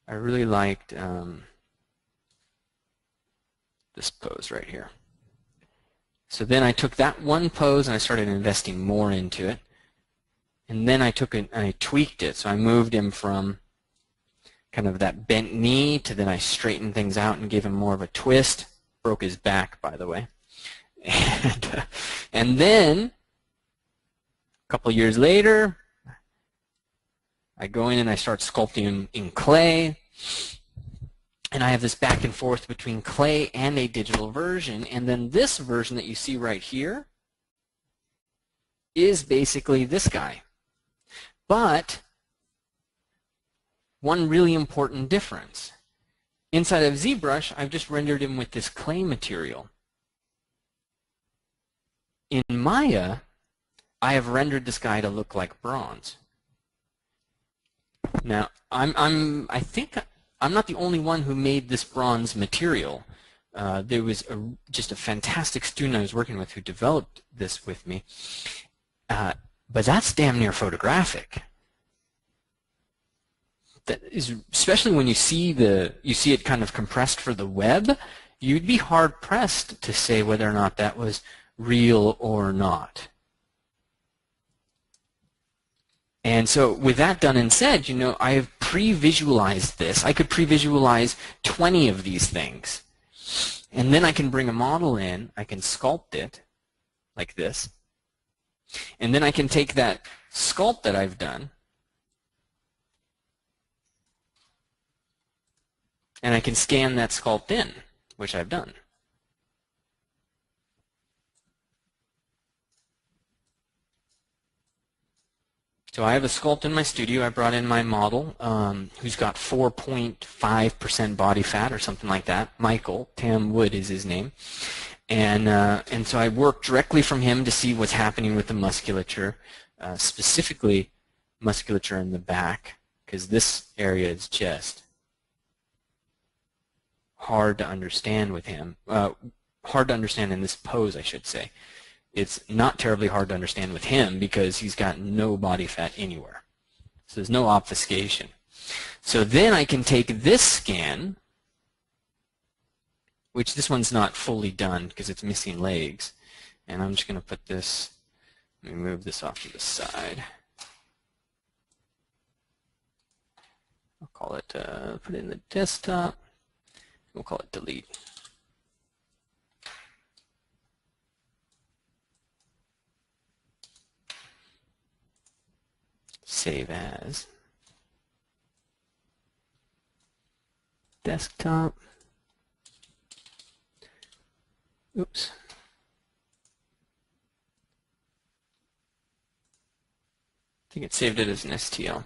Speaker 1: I really liked this pose right here. So then I took that one pose and I started investing more into it. And then I took it and I tweaked it. So I moved him from kind of that bent knee to then I straightened things out and gave him more of a twist. Broke his back, by the way. And then a couple years later, I go in and I start sculpting him in clay. And I have this back and forth between clay and a digital version. And then this version that you see right here is basically this guy. But one really important difference. Inside of ZBrush, I've just rendered him with this clay material. In Maya, I have rendered this guy to look like bronze. Now, I think I'm not the only one who made this bronze material. There was just a fantastic student I was working with who developed this with me. But that's damn near photographic. That is, especially when you see it kind of compressed for the web, you'd be hard pressed to say whether or not that was real or not. And so with that done and said, you know, I have pre-visualized this. I could pre-visualize 20 of these things. And then I can bring a model in, I can sculpt it like this. And then I can take that sculpt that I've done and I can scan that sculpt in, which I've done. So I have a sculpt in my studio. I brought in my model who's got 4.5% body fat or something like that. Michael Tam Wood is his name. And so I worked directly from him to see what's happening with the musculature, specifically musculature in the back, because this area is just hard to understand with him. Hard to understand in this pose, I should say. It's not terribly hard to understand with him because he's got no body fat anywhere. So there's no obfuscation. So then I can take this scan, which this one's not fully done because it's missing legs. And I'm just going to put this, let me move this off to the side. I'll call it, put it in the desktop. We'll call it delete. Save as. Desktop. Oops. I think it saved it as an STL.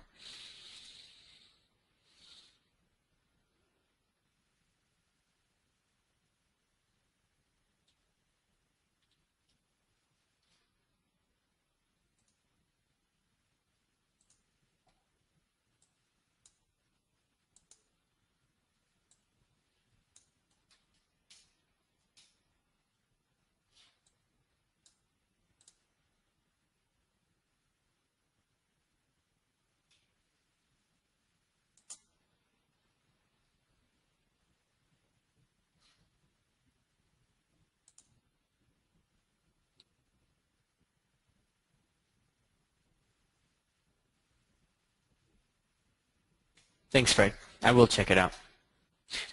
Speaker 1: Thanks, Fred. I will check it out.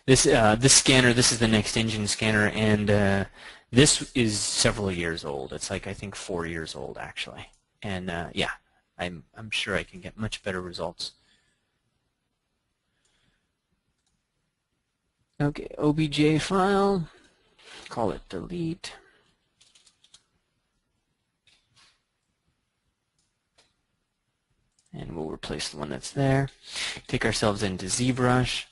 Speaker 1: This scanner, this is the Next Engine scanner, and this is several years old. It's like, I think 4 years old actually. And yeah, I'm sure I can get much better results. Okay, OBJ file, call it delete. And we'll replace the one that's there. Take ourselves into ZBrush.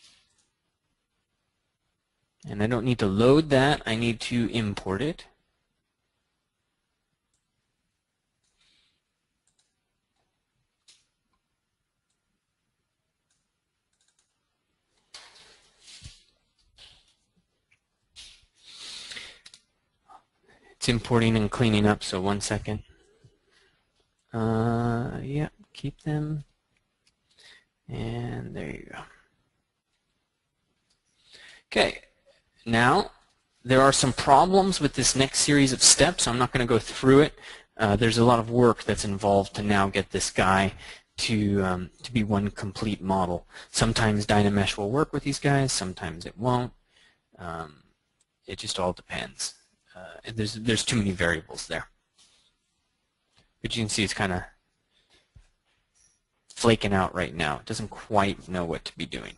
Speaker 1: And I don't need to load that, I need to import it. It's importing and cleaning up, so 1 second. Yeah, keep them. And there you go. Okay, now there are some problems with this next series of steps. I'm not going to go through it. There's a lot of work that's involved to now get this guy to be one complete model. Sometimes Dynamesh will work with these guys, sometimes it won't. It just all depends. And there's too many variables there. But you can see it's kind of flaking out right now. It doesn't quite know what to be doing.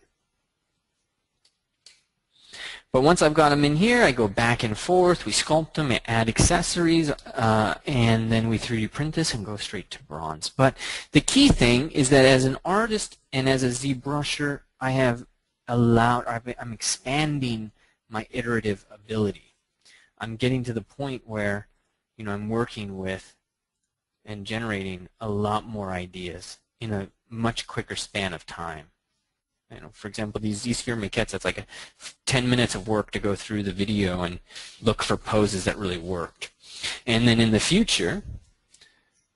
Speaker 1: But once I've got them in here, I go back and forth, we sculpt them, add accessories, and then we 3D print this and go straight to bronze. But the key thing is that as an artist and as a ZBrusher, I'm expanding my iterative ability. I'm getting to the point where, I'm working with and generating a lot more ideas in a much quicker span of time. For example, these Z-sphere maquettes, that's like 10 minutes of work to go through the video and look for poses that really worked. And then in the future,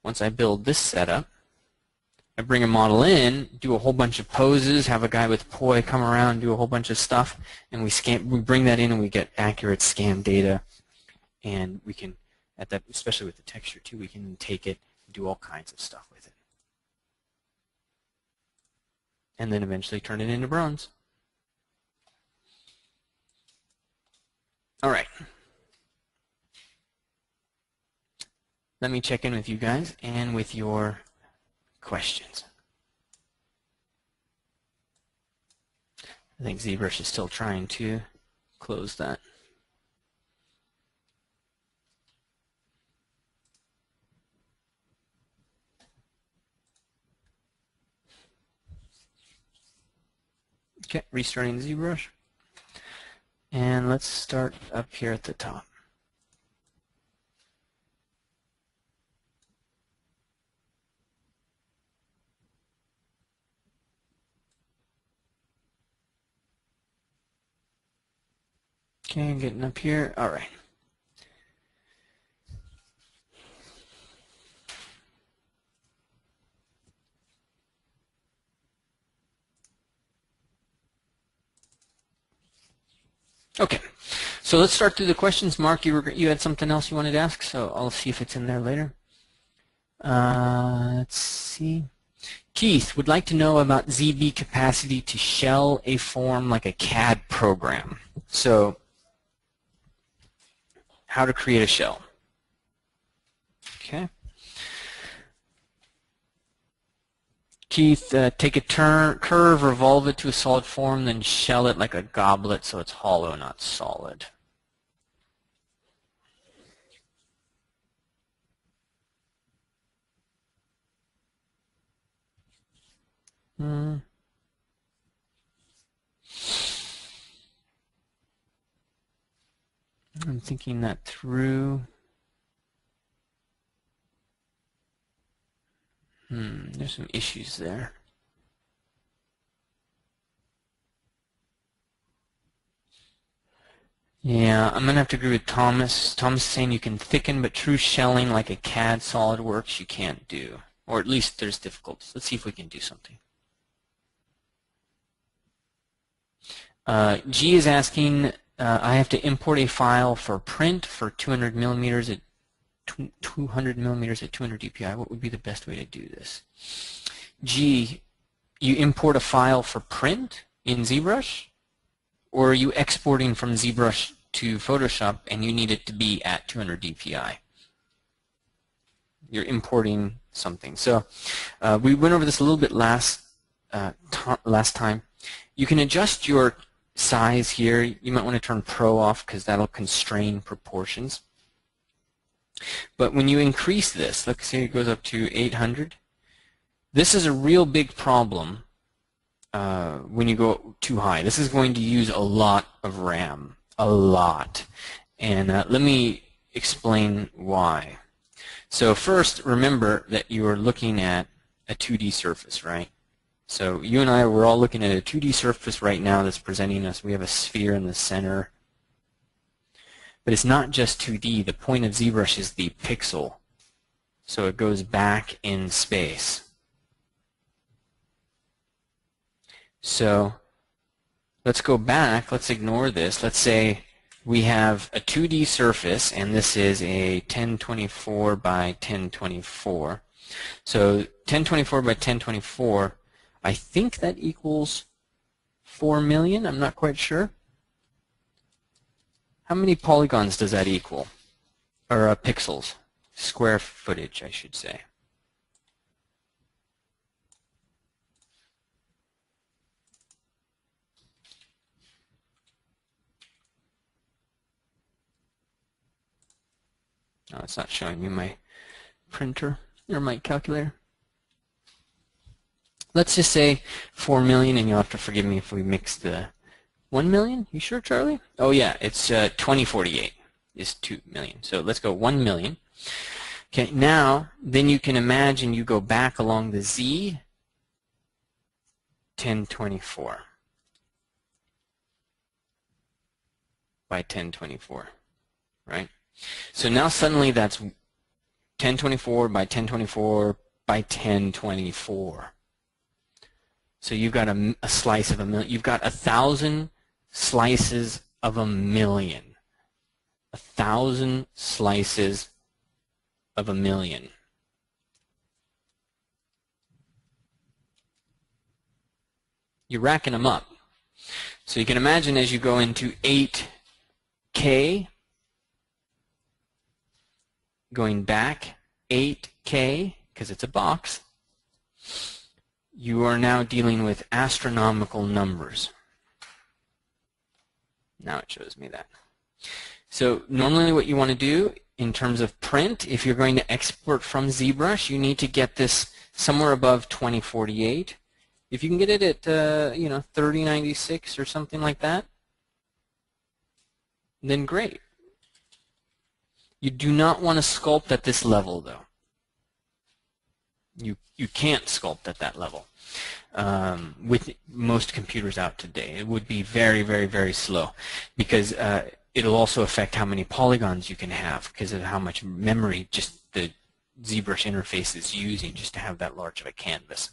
Speaker 1: once I build this setup, I bring a model in, do a whole bunch of poses, have a guy with poi come around, do a whole bunch of stuff, and we bring that in and we get accurate scan data. And we can, especially with the texture too, we can take it and do all kinds of stuff with it. And then eventually turn it into bronze. All right. Let me check in with you guys and with your questions. I think ZBrush is still trying to close that. Okay, restarting ZBrush. And let's start up here at the top. Okay, getting up here. All right. Okay, so let's start through the questions. Mark, you had something else you wanted to ask, so I'll see if it's in there later. Let's see. Keith would like to know about ZB capacity to shell a form like a CAD program. So, how to create a shell. Okay. Keith, take a curve, revolve it to a solid form, then shell it like a goblet so it's hollow, not solid. I'm thinking that through. There's some issues there. Yeah, I'm going to have to agree with Thomas. Thomas is saying you can thicken, but true shelling like a CAD SolidWorks you can't do. Or at least there's difficulties. Let's see if we can do something. G is asking, I have to import a file for print for 200 millimeters at 200 DPI. What would be the best way to do this? G, you import a file for print in ZBrush, or are you exporting from ZBrush to Photoshop and you need it to be at 200 DPI? You're importing something. So we went over this a little bit last time. You can adjust your size here. You might want to turn Pro off because that'll constrain proportions. But when you increase this, let's say it goes up to 800, this is a real big problem when you go too high. This is going to use a lot of RAM, a lot. And let me explain why. So first, remember that you are looking at a 2D surface, right? So you and I, we're all looking at a 2D surface right now that's presenting us. We have a sphere in the center. But it's not just 2D. The point of ZBrush is the pixel. So it goes back in space. So let's go back. Let's ignore this. Let's say we have a 2D surface, and this is a 1024 by 1024. So 1024 by 1024, I think that equals 4 million. I'm not quite sure. How many polygons does that equal? Or pixels? Square footage, I should say. Oh, it's not showing me my printer or my calculator. Let's just say 4 million, and you'll have to forgive me if we mix the 1 million. You sure, Charlie? Oh yeah, it's 2048 is 2 million. So let's go 1 million. Okay, now then you can imagine you go back along the Z 1024 by 1024, right? So now suddenly that's 1024 by 1024 by 1024. So you've got a slice of a million. You've got 1,000 slices of a million. 1,000 slices of a million. You're racking them up. So you can imagine as you go into 8K, going back 8K, because it's a box, you are now dealing with astronomical numbers. Now it shows me that. So normally what you want to do in terms of print, if you're going to export from ZBrush, you need to get this somewhere above 2048. If you can get it at, 3096 or something like that, then great. You do not want to sculpt at this level, though. You can't sculpt at that level with most computers out today. It would be very, very, very slow because it'll also affect how many polygons you can have because of how much memory just the ZBrush interface is using just to have that large of a canvas.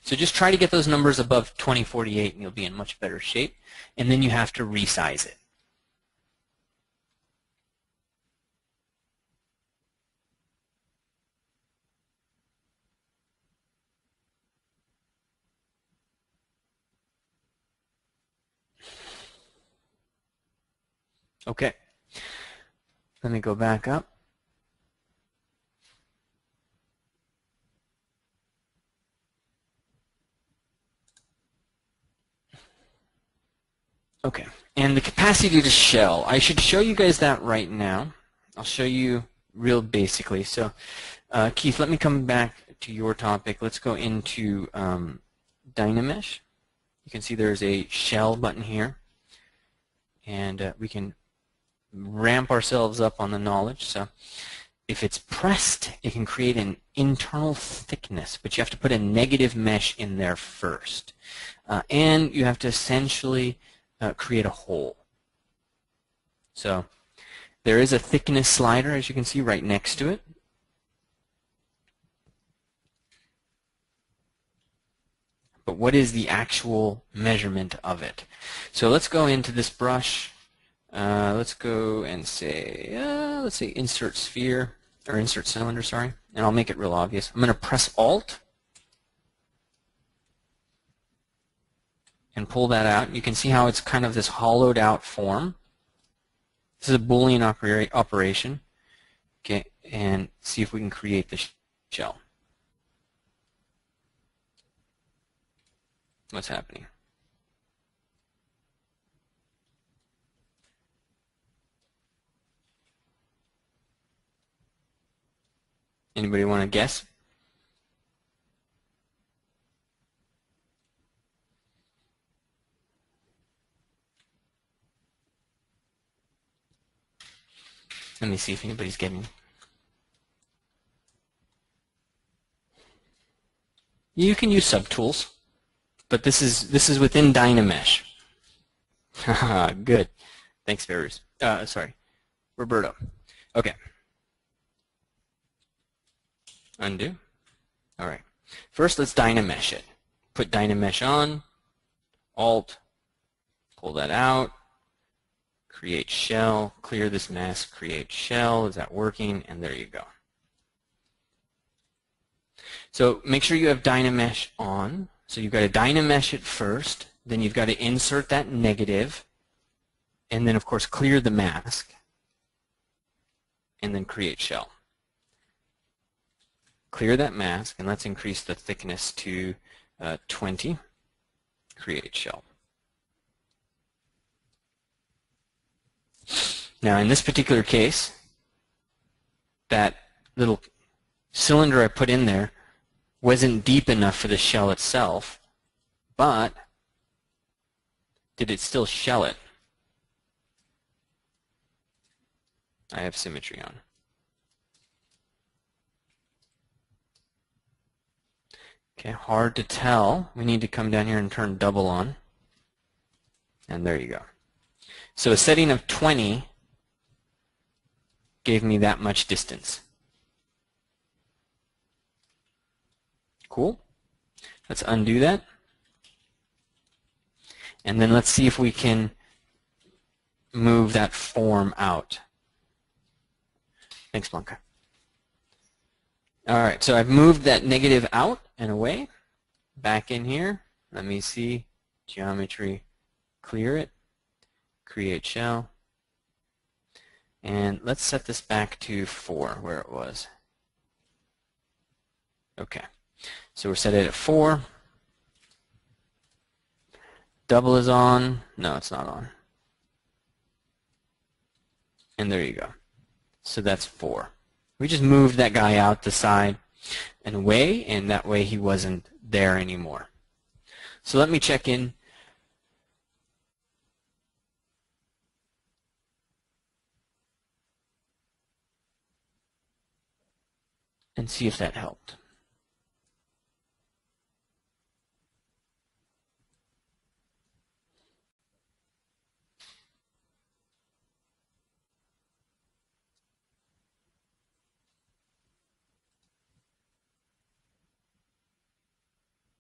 Speaker 1: So just try to get those numbers above 2048 and you'll be in much better shape. And then you have to resize it. Okay. Let me go back up. Okay, and the capacity to shell. I should show you guys that right now. I'll show you real basically. So, Keith, let me come back to your topic. Let's go into Dynamesh. You can see there's a shell button here, and we can ramp ourselves up on the knowledge. So, if it's pressed, it can create an internal thickness, but you have to put a negative mesh in there first, and you have to essentially create a hole. So there is a thickness slider, as you can see, right next to it. But what is the actual measurement of it? So let's go into this brush. Let's go and say, let's say insert sphere, or insert cylinder, sorry, and I'll make it real obvious. I'm going to press Alt and pull that out. You can see how it's kind of this hollowed out form. This is a Boolean operation. Okay, and see if we can create the shell. What's happening? Anybody want to guess? Let me see if anybody's getting. You can use subtools, but this is within Dynamesh. Good. Thanks, Varus. Sorry, Roberto. Okay. Undo. All right. First, let's Dynamesh it. Put Dynamesh on. Alt. Pull that out. Create shell, clear this mask, create shell. Is that working? And there you go. So make sure you have Dynamesh on. So you've got to Dynamesh it first, then you've got to insert that negative, and then of course clear the mask, and then create shell. Clear that mask, and let's increase the thickness to 20. Create shell. Now in this particular case, that little cylinder I put in there wasn't deep enough for the shell itself, but did it still shell it? I have symmetry on. Okay, hard to tell. We need to come down here and turn double on. And there you go. So a setting of 20 gave me that much distance. Cool. Let's undo that. And then let's see if we can move that form out. Thanks, Blanca. All right, so I've moved that negative out and away. Back in here. Let me see. Geometry. Clear it. Create shell. And let's set this back to 4, where it was. Okay. So we're set it at 4. Double is on. No, it's not on. And there you go. So that's 4. We just moved that guy out the side and away, and that way he wasn't there anymore. So let me check in. And see if that helped.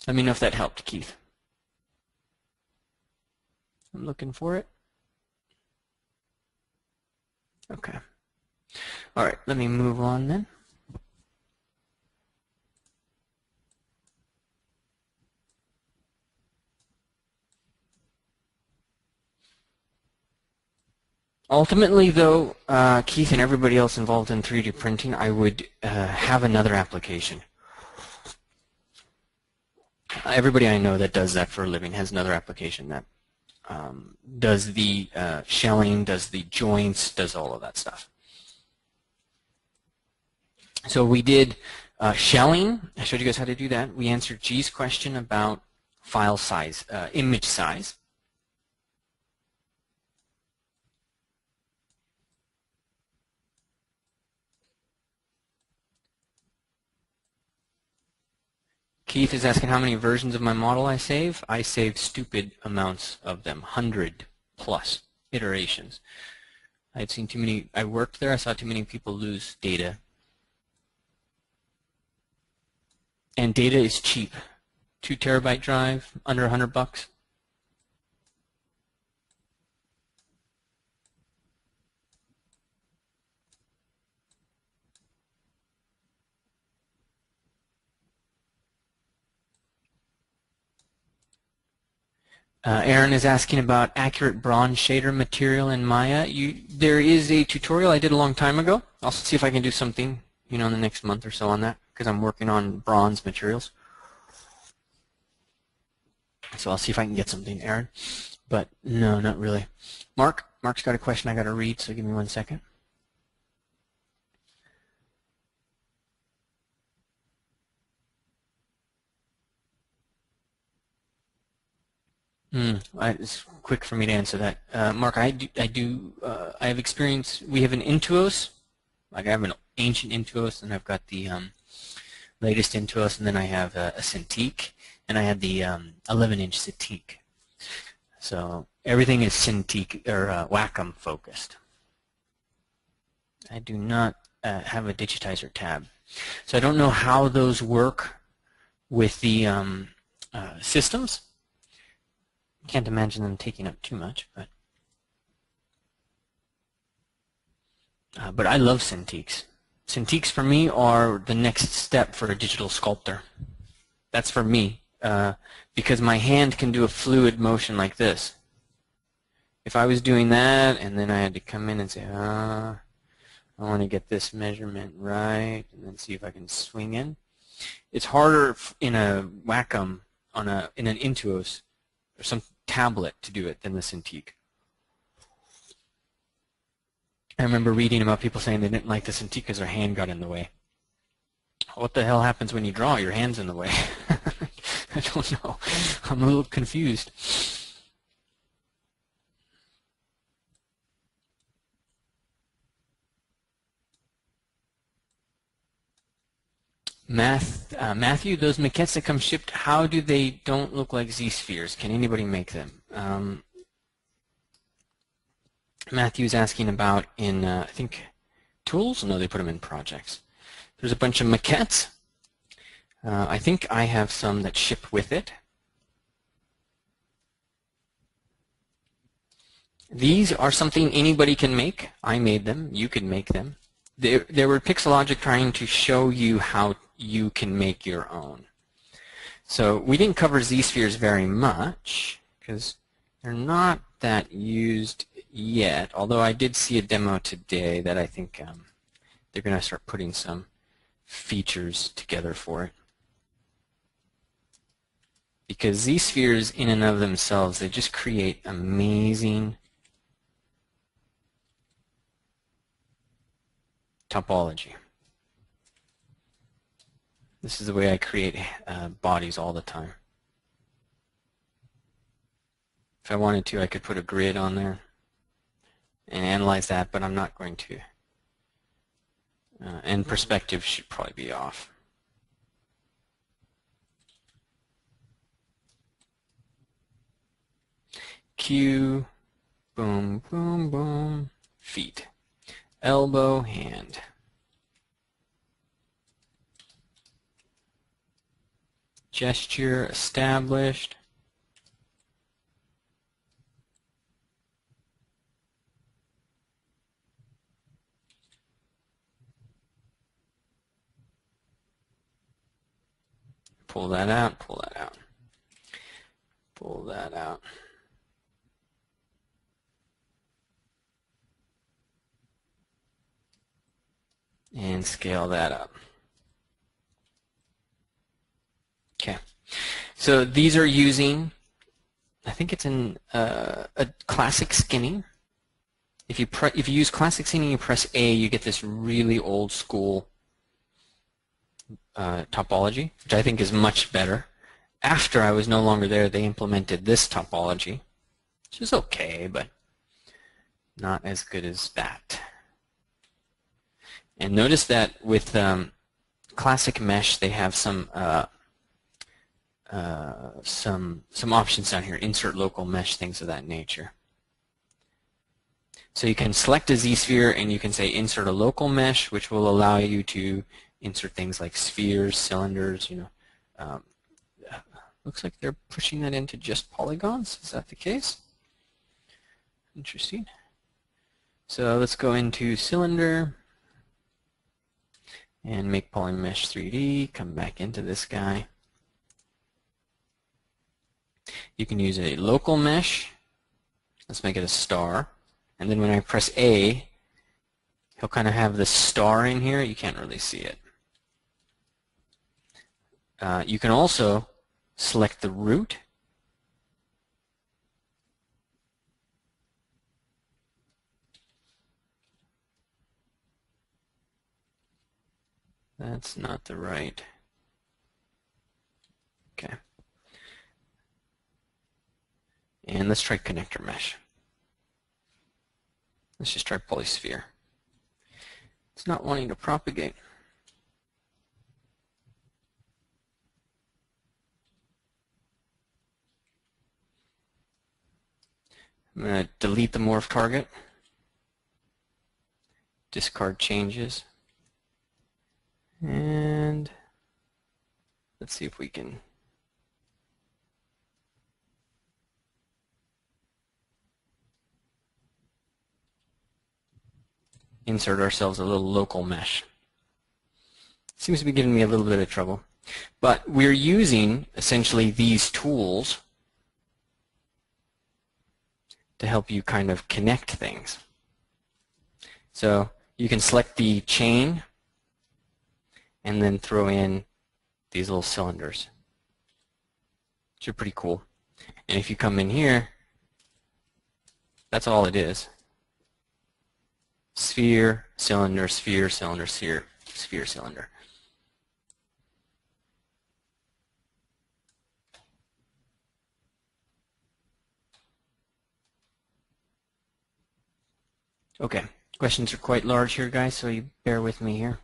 Speaker 1: Let me know if that helped, Keith. I'm looking for it. Okay. All right, let me move on then. Ultimately, though, Keith and everybody else involved in 3D printing, I would have another application. Everybody I know that does that for a living has another application that does the shelling, does the joints, does all of that stuff. So we did shelling. I showed you guys how to do that. We answered G's question about file size, image size. Keith is asking how many versions of my model I save. I save stupid amounts of them, 100 plus iterations. I'd seen too many, I worked there, I saw too many people lose data. And data is cheap. 2 terabyte drive, under 100 bucks. Aaron is asking about accurate bronze shader material in Maya. There is a tutorial I did a long time ago. I'll see if I can do something, in the next month or so on that, because I'm working on bronze materials. So I'll see if I can get something, Aaron. But no, not really. Mark's got a question I got to read, so give me 1 second. It's quick for me to answer that. Mark, I have experience. We have an Intuos. Like I have an ancient Intuos, and I've got the latest Intuos, and then I have a Cintiq, and I have the 11-inch Cintiq. So everything is Cintiq or Wacom focused. I do not have a digitizer tab, so I don't know how those work with the systems. Can't imagine them taking up too much, but I love Cintiqs. Cintiqs for me are the next step for a digital sculptor. That's for me, because my hand can do a fluid motion like this. If I was doing that and then I had to come in and say, I want to get this measurement right, and then see if I can swing in. It's harder in a Wacom in an Intuos or some tablet to do it than the Cintiq. I remember reading about people saying they didn't like the Cintiq because their hand got in the way. What the hell happens when you draw? Your hand's in the way. I don't know. I'm a little confused. Matthew, those maquettes that come shipped, how do they don't look like Z-spheres? Can anybody make them? Matthew's asking about in, I think, tools? No, they put them in projects. There's a bunch of maquettes. I think I have some that ship with it. These are something anybody can make. I made them. You can make them. There were Pixelogic trying to show you how you can make your own. So we didn't cover Z-spheres very much because they're not that used yet, although I did see a demo today that I think they're going to start putting some features together for it. Because Z-spheres in and of themselves, they just create amazing topology. This is the way I create bodies all the time. If I wanted to, I could put a grid on there and analyze that, but I'm not going to. And perspective should probably be off. Q, boom, boom, boom, feet, elbow, hand. Gesture established. Pull that out, pull that out, pull that out. And scale that up. Okay, so these are using, I think it's in a classic skinning. If you use classic skinning, you press A, you get this really old school topology, which I think is much better. After I was no longer there, they implemented this topology, which is okay, but not as good as that. And notice that with classic mesh, they have some options down here, insert local mesh, things of that nature. So you can select a Z-sphere and you can say insert a local mesh, which will allow you to insert things like spheres, cylinders, looks like they're pushing that into just polygons. Is that the case? Interesting. So let's go into cylinder and make polymesh 3D, come back into this guy. You can use a local mesh. Let's make it a star. And then when I press A, he'll kind of have the star in here. You can't really see it. You can also select the root. That's not the right. Okay. And let's try connector mesh. Let's just try polysphere. It's not wanting to propagate. I'm going to delete the morph target. Discard changes. And let's see if we can insert ourselves a little local mesh. Seems to be giving me a little bit of trouble. But we're using essentially these tools to help you kind of connect things. So you can select the chain and then throw in these little cylinders, which are pretty cool. And if you come in here, that's all it is. Sphere, cylinder, sphere, cylinder, sphere, sphere, cylinder. Okay, questions are quite large here, guys, so you bear with me here.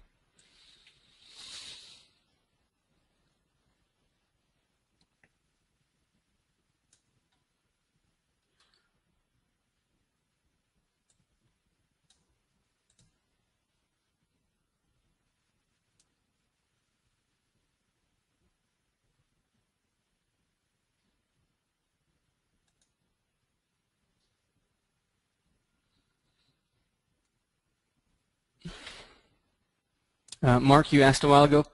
Speaker 1: Mark, you asked a while ago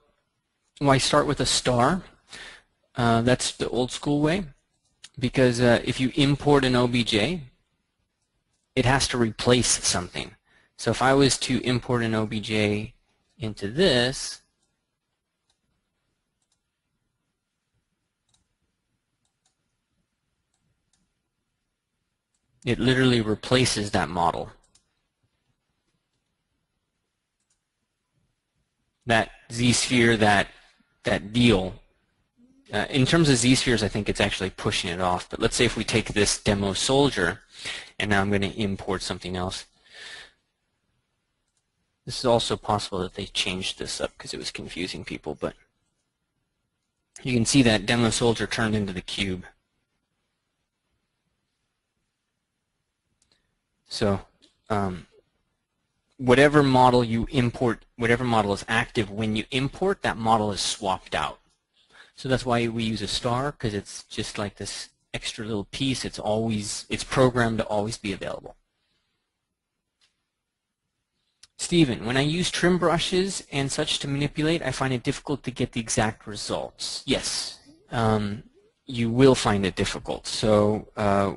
Speaker 1: why start with a star. That's the old school way, because if you import an OBJ, it has to replace something. So if I was to import an OBJ into this, it literally replaces that model. That Z-sphere, that deal, In terms of z-spheres, I think it's actually pushing it off. But let's say if we take this demo soldier, and now I'm going to import something else. This is also possible that they changed this up because it was confusing people, but you can see that demo soldier turned into the cube. So whatever model you import, whatever model is active when you import, that model is swapped out. So that's why we use a star, because it's just like this extra little piece. It's programmed to always be available. Stephen, when I use trim brushes and such to manipulate, I find it difficult to get the exact results. Yes, you will find it difficult. So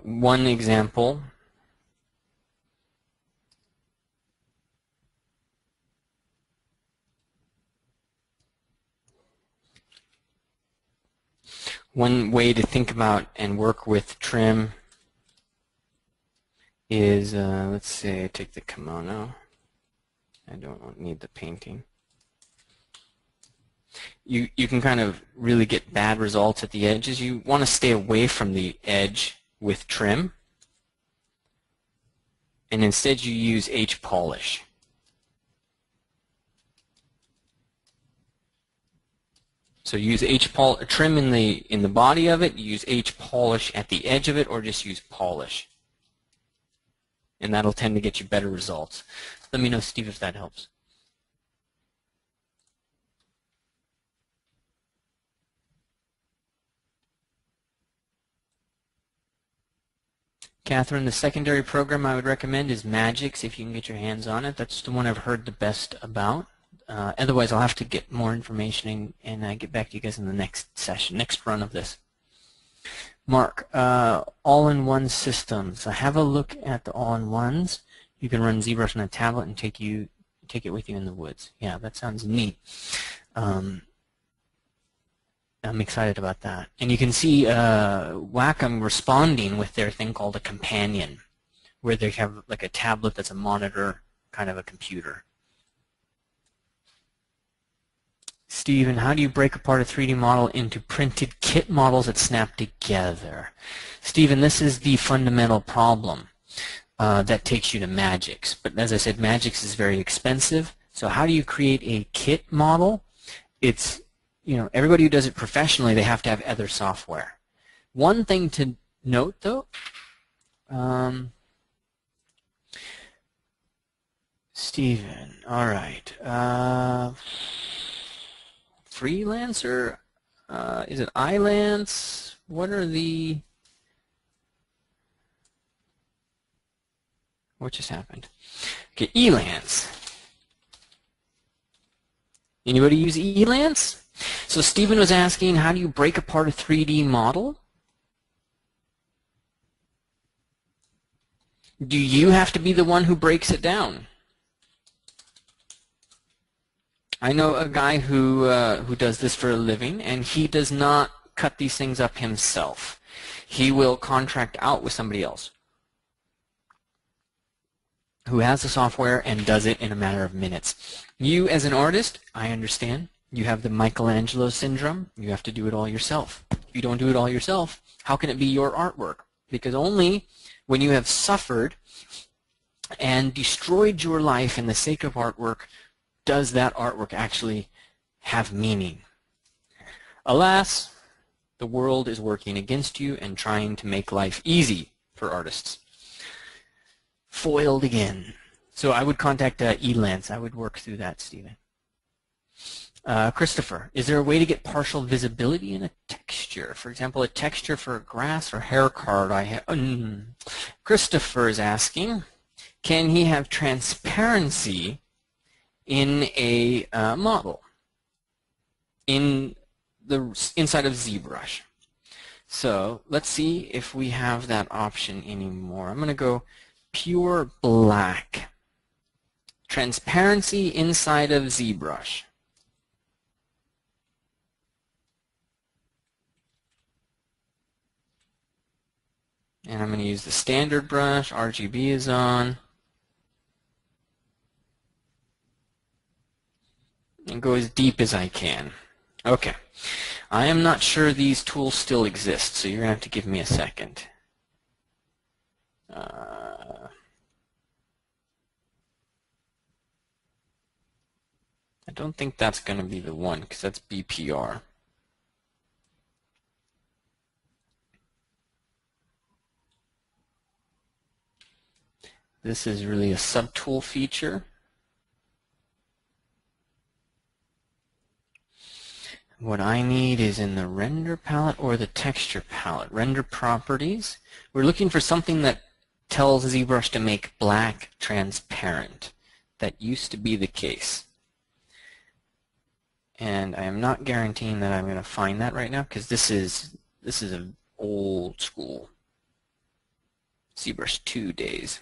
Speaker 1: one example. One way to think about and work with trim is, let's say I take the kimono. I don't need the painting. You can kind of really get bad results at the edges. You want to stay away from the edge with trim, and instead you use H polish. So use trim in the body of it, use H polish at the edge of it, or just use polish. And that'll tend to get you better results. Let me know, Steve, if that helps. Catherine, the secondary program I would recommend is Magix, if you can get your hands on it. That's the one I've heard the best about. Otherwise, I'll have to get more information and get back to you guys in the next session, next run of this. Mark, all-in-one systems. I have a look at the all-in-ones. You can run ZBrush on a tablet and take it with you in the woods. Yeah, that sounds neat. I'm excited about that. And you can see Wacom responding with their thing called a companion, where they have like a tablet that's a monitor, kind of a computer. Stephen, how do you break apart a 3D model into printed kit models that snap together? Stephen, this is the fundamental problem that takes you to Magix. But as I said, Magix is very expensive. So how do you create a kit model? It's, everybody who does it professionally, they have to have other software. One thing to note, though, Stephen, all right. Freelancer, is it iLance? What just happened? Okay, Elance. Anybody use Elance? So Stephen was asking, how do you break apart a 3D model? Do you have to be the one who breaks it down? I know a guy who does this for a living, and he does not cut these things up himself. He will contract out with somebody else who has the software and does it in a matter of minutes. You, as an artist, I understand. You have the Michelangelo syndrome. You have to do it all yourself. If you don't do it all yourself, how can it be your artwork? Because only when you have suffered and destroyed your life in the sake of artwork does that artwork actually have meaning. Alas, the world is working against you and trying to make life easy for artists. Foiled again. So I would contact Elance. I would work through that, Stephen. Christopher, is there a way to get partial visibility in a texture? For example, a texture for a grass or hair card. Christopher is asking, can he have transparency in a model in the inside of ZBrush? So let's see if we have that option anymore. I'm going to go pure black. Transparency inside of ZBrush. And I'm going to use the standard brush. RGB is on. And go as deep as I can. Okay. I am not sure these tools still exist, so you're going to have to give me a second. I don't think that's going to be the one, because that's BPR. This is really a subtool feature. What I need is in the render palette or the texture palette. Render properties. We're looking for something that tells ZBrush to make black transparent. That used to be the case. And I am not guaranteeing that I'm going to find that right now, because this is an old school ZBrush 2 days.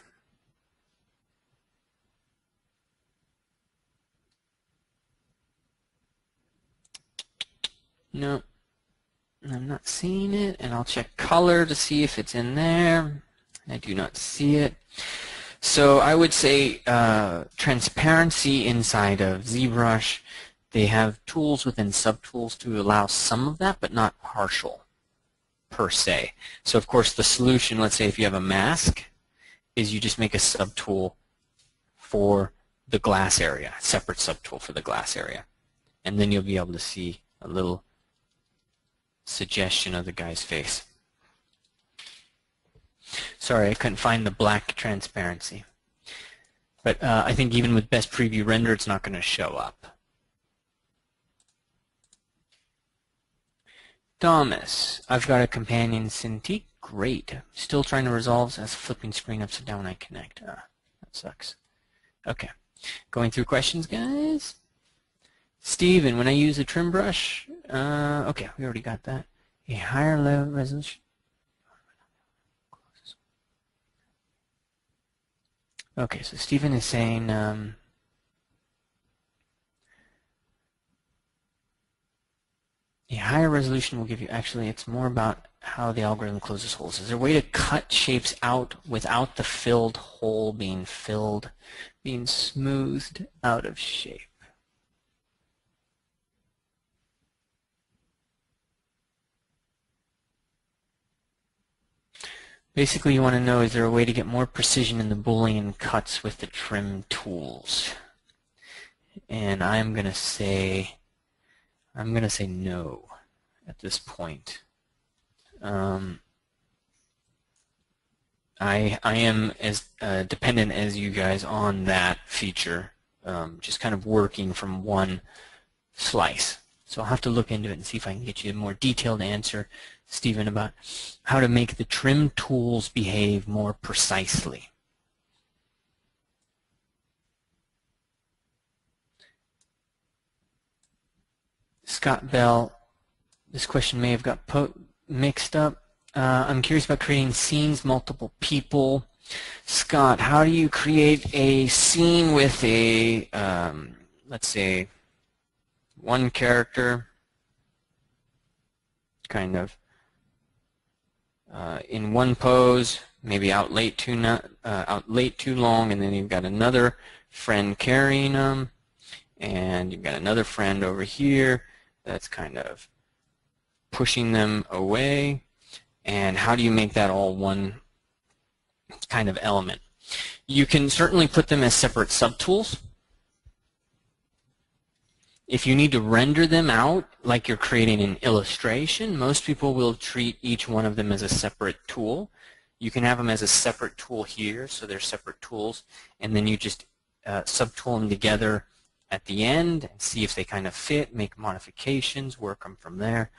Speaker 1: No, I'm not seeing it, and I'll check color to see if it's in there. I do not see it. So I would say transparency inside of ZBrush. They have tools within subtools to allow some of that, but not partial per se. So of course the solution, let's say if you have a mask, is you just make a subtool for the glass area, a separate subtool for the glass area. And then you'll be able to see a little suggestion of the guy's face. Sorry, I couldn't find the black transparency. But I think even with best preview render, it's not going to show up. Thomas, I've got a companion Cintiq. Great. Still trying to resolve as flipping screen upside down when I connect. That sucks. Okay. Going through questions, guys. Steven, when I use a trim brush, okay, we already got that. A higher level resolution. Okay, so Steven is saying a higher resolution will give you, actually it's more about how the algorithm closes holes. Is there a way to cut shapes out without the filled hole being filled, being smoothed out of shape? Basically, you want to know, is there a way to get more precision in the Boolean cuts with the trim tools? And I'm going to say no at this point. I am as dependent as you guys on that feature, just kind of working from one slice. So I'll have to look into it and see if I can get you a more detailed answer, Stephen, about how to make the trim tools behave more precisely. Scott Bell, this question may have got mixed up. I'm curious about creating scenes, multiple people. Scott, how do you create a scene with a, let's say, one character, kind of in one pose, maybe out late too long, and then you've got another friend carrying them, and you've got another friend over here that's kind of pushing them away. And how do you make that all one kind of element? You can certainly put them as separate subtools. If you need to render them out like you're creating an illustration, most people will treat each one of them as a separate tool. You can have them as a separate tool here, so they're separate tools, and then you just subtool them together at the end and see if they kind of fit, make modifications, work them from there,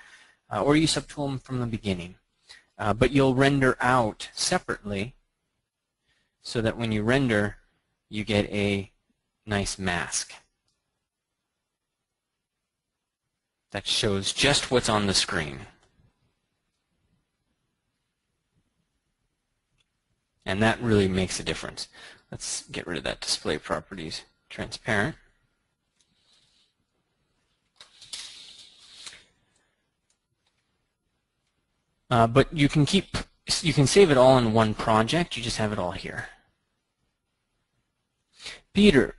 Speaker 1: or you subtool them from the beginning. But you'll render out separately so that when you render, you get a nice mask that shows just what's on the screen. And that really makes a difference. Let's get rid of that display properties transparent. But you can save it all in one project. You just have it all here. Peter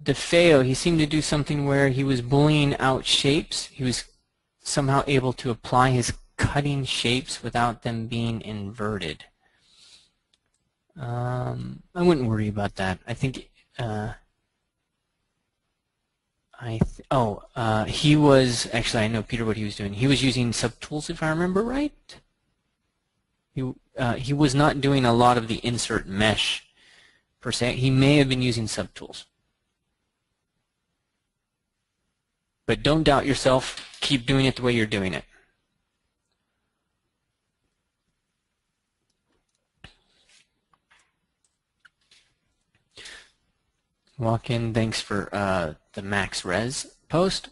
Speaker 1: DeFeo, he seemed to do something where he was bullying out shapes. He was somehow able to apply his cutting shapes without them being inverted. I wouldn't worry about that. I think he was actually, I know Peter what he was doing. He was using subtools, if I remember right. He was not doing a lot of the insert mesh per se. He may have been using subtools. But don't doubt yourself. Keep doing it the way you're doing it. Walk in, thanks for the Max Res post.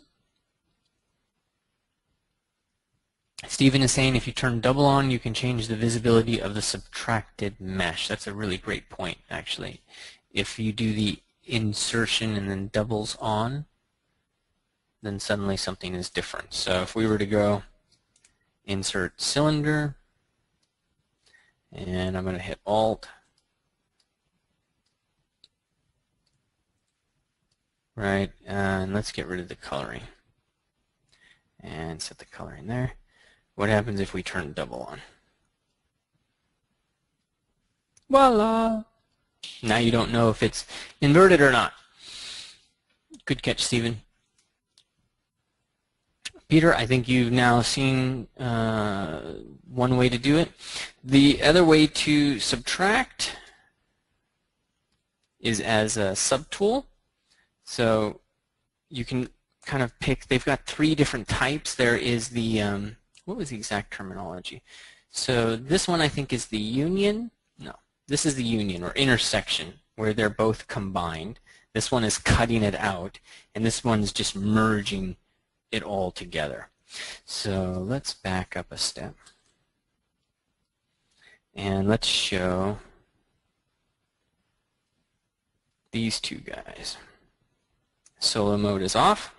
Speaker 1: Stephen is saying if you turn double on, you can change the visibility of the subtracted mesh. That's a really great point, actually. If you do the insertion and then doubles on, then suddenly something is different. So if we were to go insert cylinder, and I'm going to hit Alt, right, and let's get rid of the coloring and set the coloring there. What happens if we turn double on? Voila! Now you don't know if it's inverted or not. Good catch, Stephen. Peter, I think you've now seen one way to do it. The other way to subtract is as a subtool. So you can kind of pick, they've got 3 different types. There is the, what was the exact terminology? So this one I think is the union. No, this is the union or intersection where they're both combined. This one is cutting it out, and this one's just merging it all together. So let's back up a step. And let's show these 2 guys. Solo mode is off.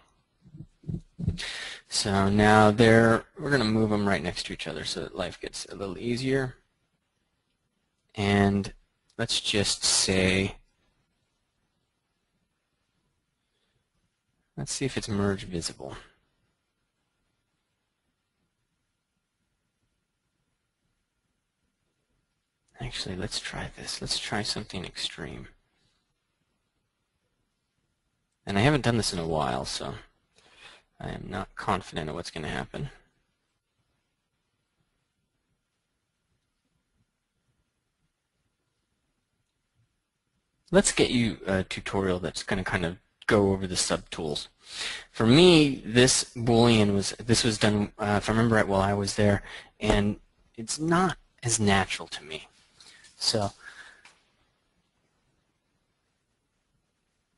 Speaker 1: So now we're going to move them right next to each other so that life gets a little easier. And let's just say, let's see if it's merge visible. Actually, let's try this. Let's try something extreme. And I haven't done this in a while, so I am not confident of what's going to happen. Let's get you a tutorial that's going to kind of go over the subtools. For me, this Boolean was done, if I remember right, while I was there, and it's not as natural to me. So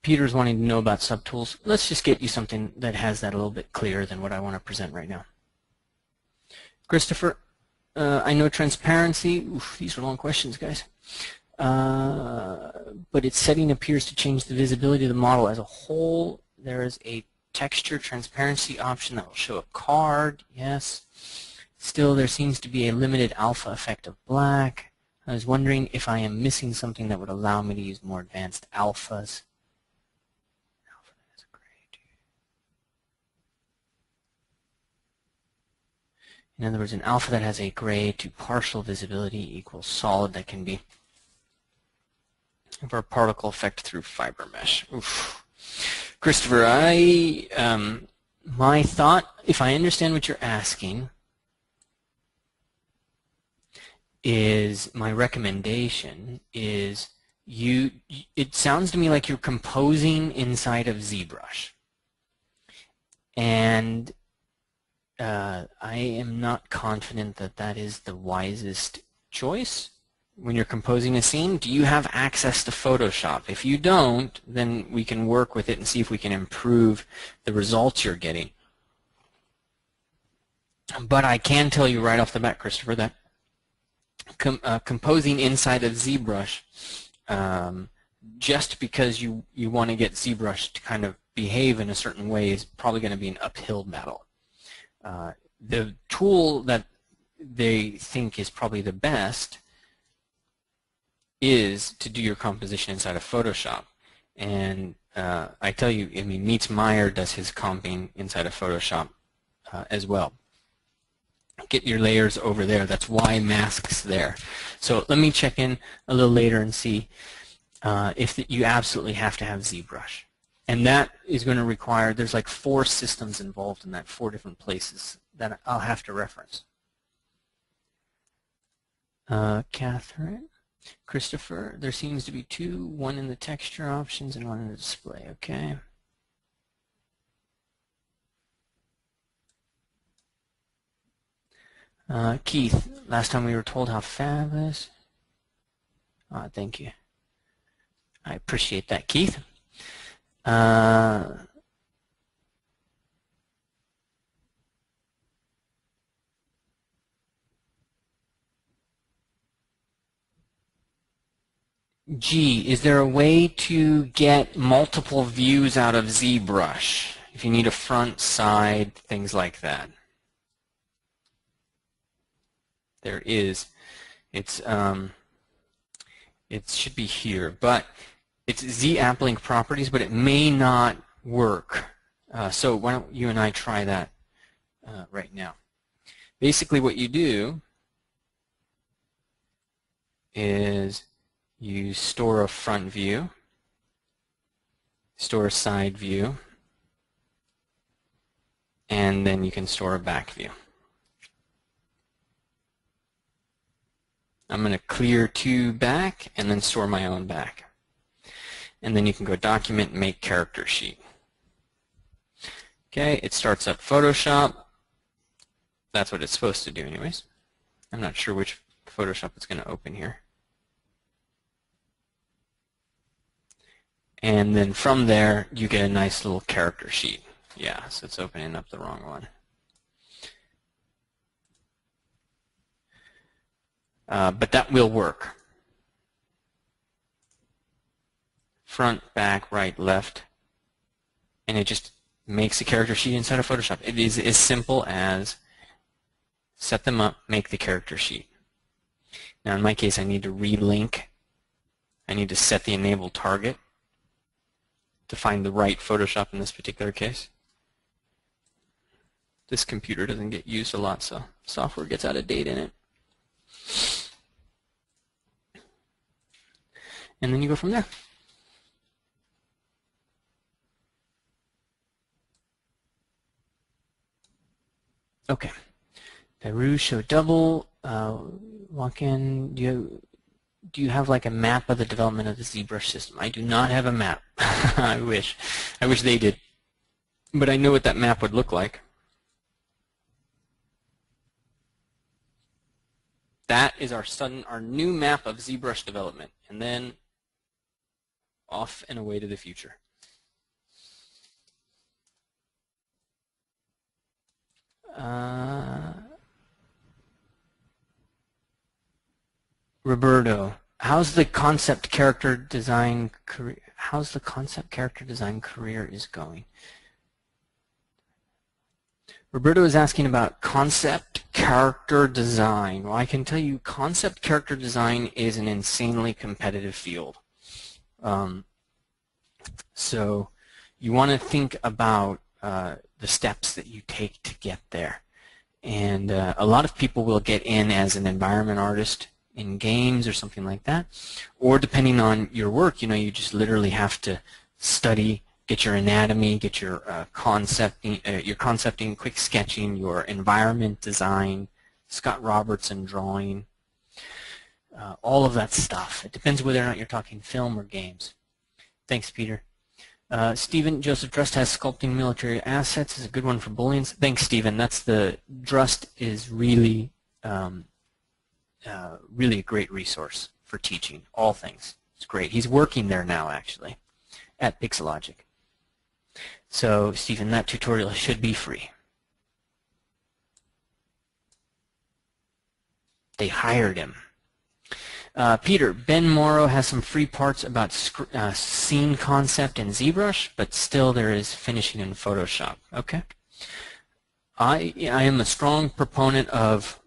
Speaker 1: Peter's wanting to know about subtools. Let's just get you something that has that a little bit clearer than what I want to present right now. Christopher, I know transparency. Oof, these are long questions, guys. But its setting appears to change the visibility of the model as a whole. There is a texture transparency option that will show a card. Yes. Still, there seems to be a limited alpha effect of black. I was wondering if I am missing something that would allow me to use more advanced alphas. In other words, an alpha that has a gray to partial visibility equals solid that can be for a particle effect through fiber mesh. Oof. Christopher, my thought, if I understand what you're asking, is my recommendation is it sounds to me like you're composing inside of ZBrush. And I am not confident that that is the wisest choice when you're composing a scene. Do you have access to Photoshop? If you don't, then we can work with it and see if we can improve the results you're getting. But I can tell you right off the bat, Christopher, that composing inside of ZBrush, just because you want to get ZBrush to kind of behave in a certain way is probably going to be an uphill battle. The tool that they think is probably the best is to do your composition inside of Photoshop. And I tell you, I mean, Meets Meyer does his comping inside of Photoshop as well. Get your layers over there. That's why mask's there. So let me check in a little later and see if you absolutely have to have ZBrush. And that is going to require, there's like 4 systems involved in that, 4 different places that I'll have to reference. Catherine, Christopher, there seems to be 2, one in the texture options and one in the display, okay. Keith, last time we were told how fabulous. Thank you. I appreciate that, Keith. G, is there a way to get multiple views out of ZBrush? If you need a front, side, things like that. There is. It should be here, but it's Z-AppLink properties, but it may not work. So why don't you and I try that right now? Basically what you do is you store a front view, store a side view, and then you can store a back view. I'm going to clear 2 back and then store my own back. And then you can go Document, Make Character Sheet. Okay, it starts up Photoshop. That's what it's supposed to do anyways. I'm not sure which Photoshop it's going to open here. And then from there, you get a nice little character sheet. Yeah, so it's opening up the wrong one. But that will work. Front, back, right, left. And it just makes a character sheet inside of Photoshop. It is as simple as set them up, make the character sheet. Now in my case, I need to relink. I need to set the enable target to find the right Photoshop in this particular case. This computer doesn't get used a lot, so software gets out of date in it. And then you go from there. Okay. Peru show double. Walk in. Do you have like a map of the development of the ZBrush system? I do not have a map. I wish. I wish they did. But I know what that map would look like. That is our new map of ZBrush development. And then off and away to the future. Roberto, how's the concept character design career? How's the concept character design career is going? Roberto is asking about concept character design. Well, I can tell you concept character design is an insanely competitive field. So you want to think about the steps that you take to get there. And a lot of people will get in as an environment artist in games or something like that. Or depending on your work, you just literally have to study, get your anatomy, get your concepting, quick sketching, your environment design, Scott Robertson drawing, all of that stuff. It depends whether or not you're talking film or games. Thanks, Peter. Stephen, Joseph Drust has sculpting military assets. Is a good one for Booleans. Thanks, Stephen. Drust is really, really a great resource for teaching all things. It's great. He's working there now, actually, at Pixelogic. So, Stephen, that tutorial should be free. They hired him. Peter, Ben Morrow has some free parts about scene concept in ZBrush, but still there is finishing in Photoshop. Okay. I am a strong proponent of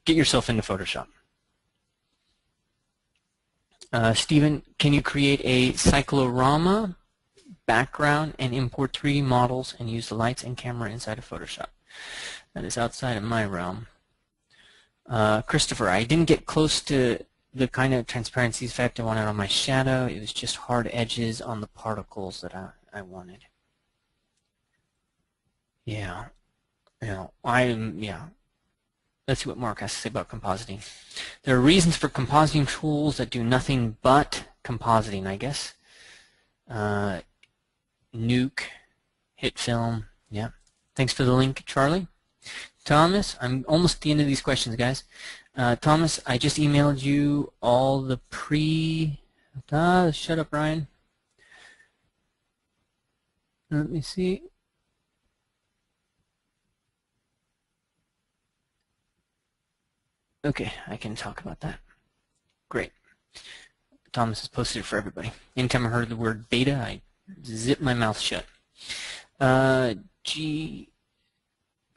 Speaker 1: get yourself into Photoshop. Stephen, can you create a cyclorama background and import 3D models and use the lights and camera inside of Photoshop? That is outside of my realm. Christopher, I didn't get close to the kind of transparency effect I wanted on my shadow. It was just hard edges on the particles that I wanted. Yeah. Yeah. Let's see what Mark has to say about compositing. There are reasons for compositing tools that do nothing but compositing, I guess. Nuke, hit film, yeah. Thanks for the link, Charlie. Thomas, I'm almost at the end of these questions, guys. Thomas, I just emailed you all the shut up, Ryan. Let me see. Okay, I can talk about that. Great. Thomas has posted it for everybody. Anytime I heard the word beta, I zip my mouth shut.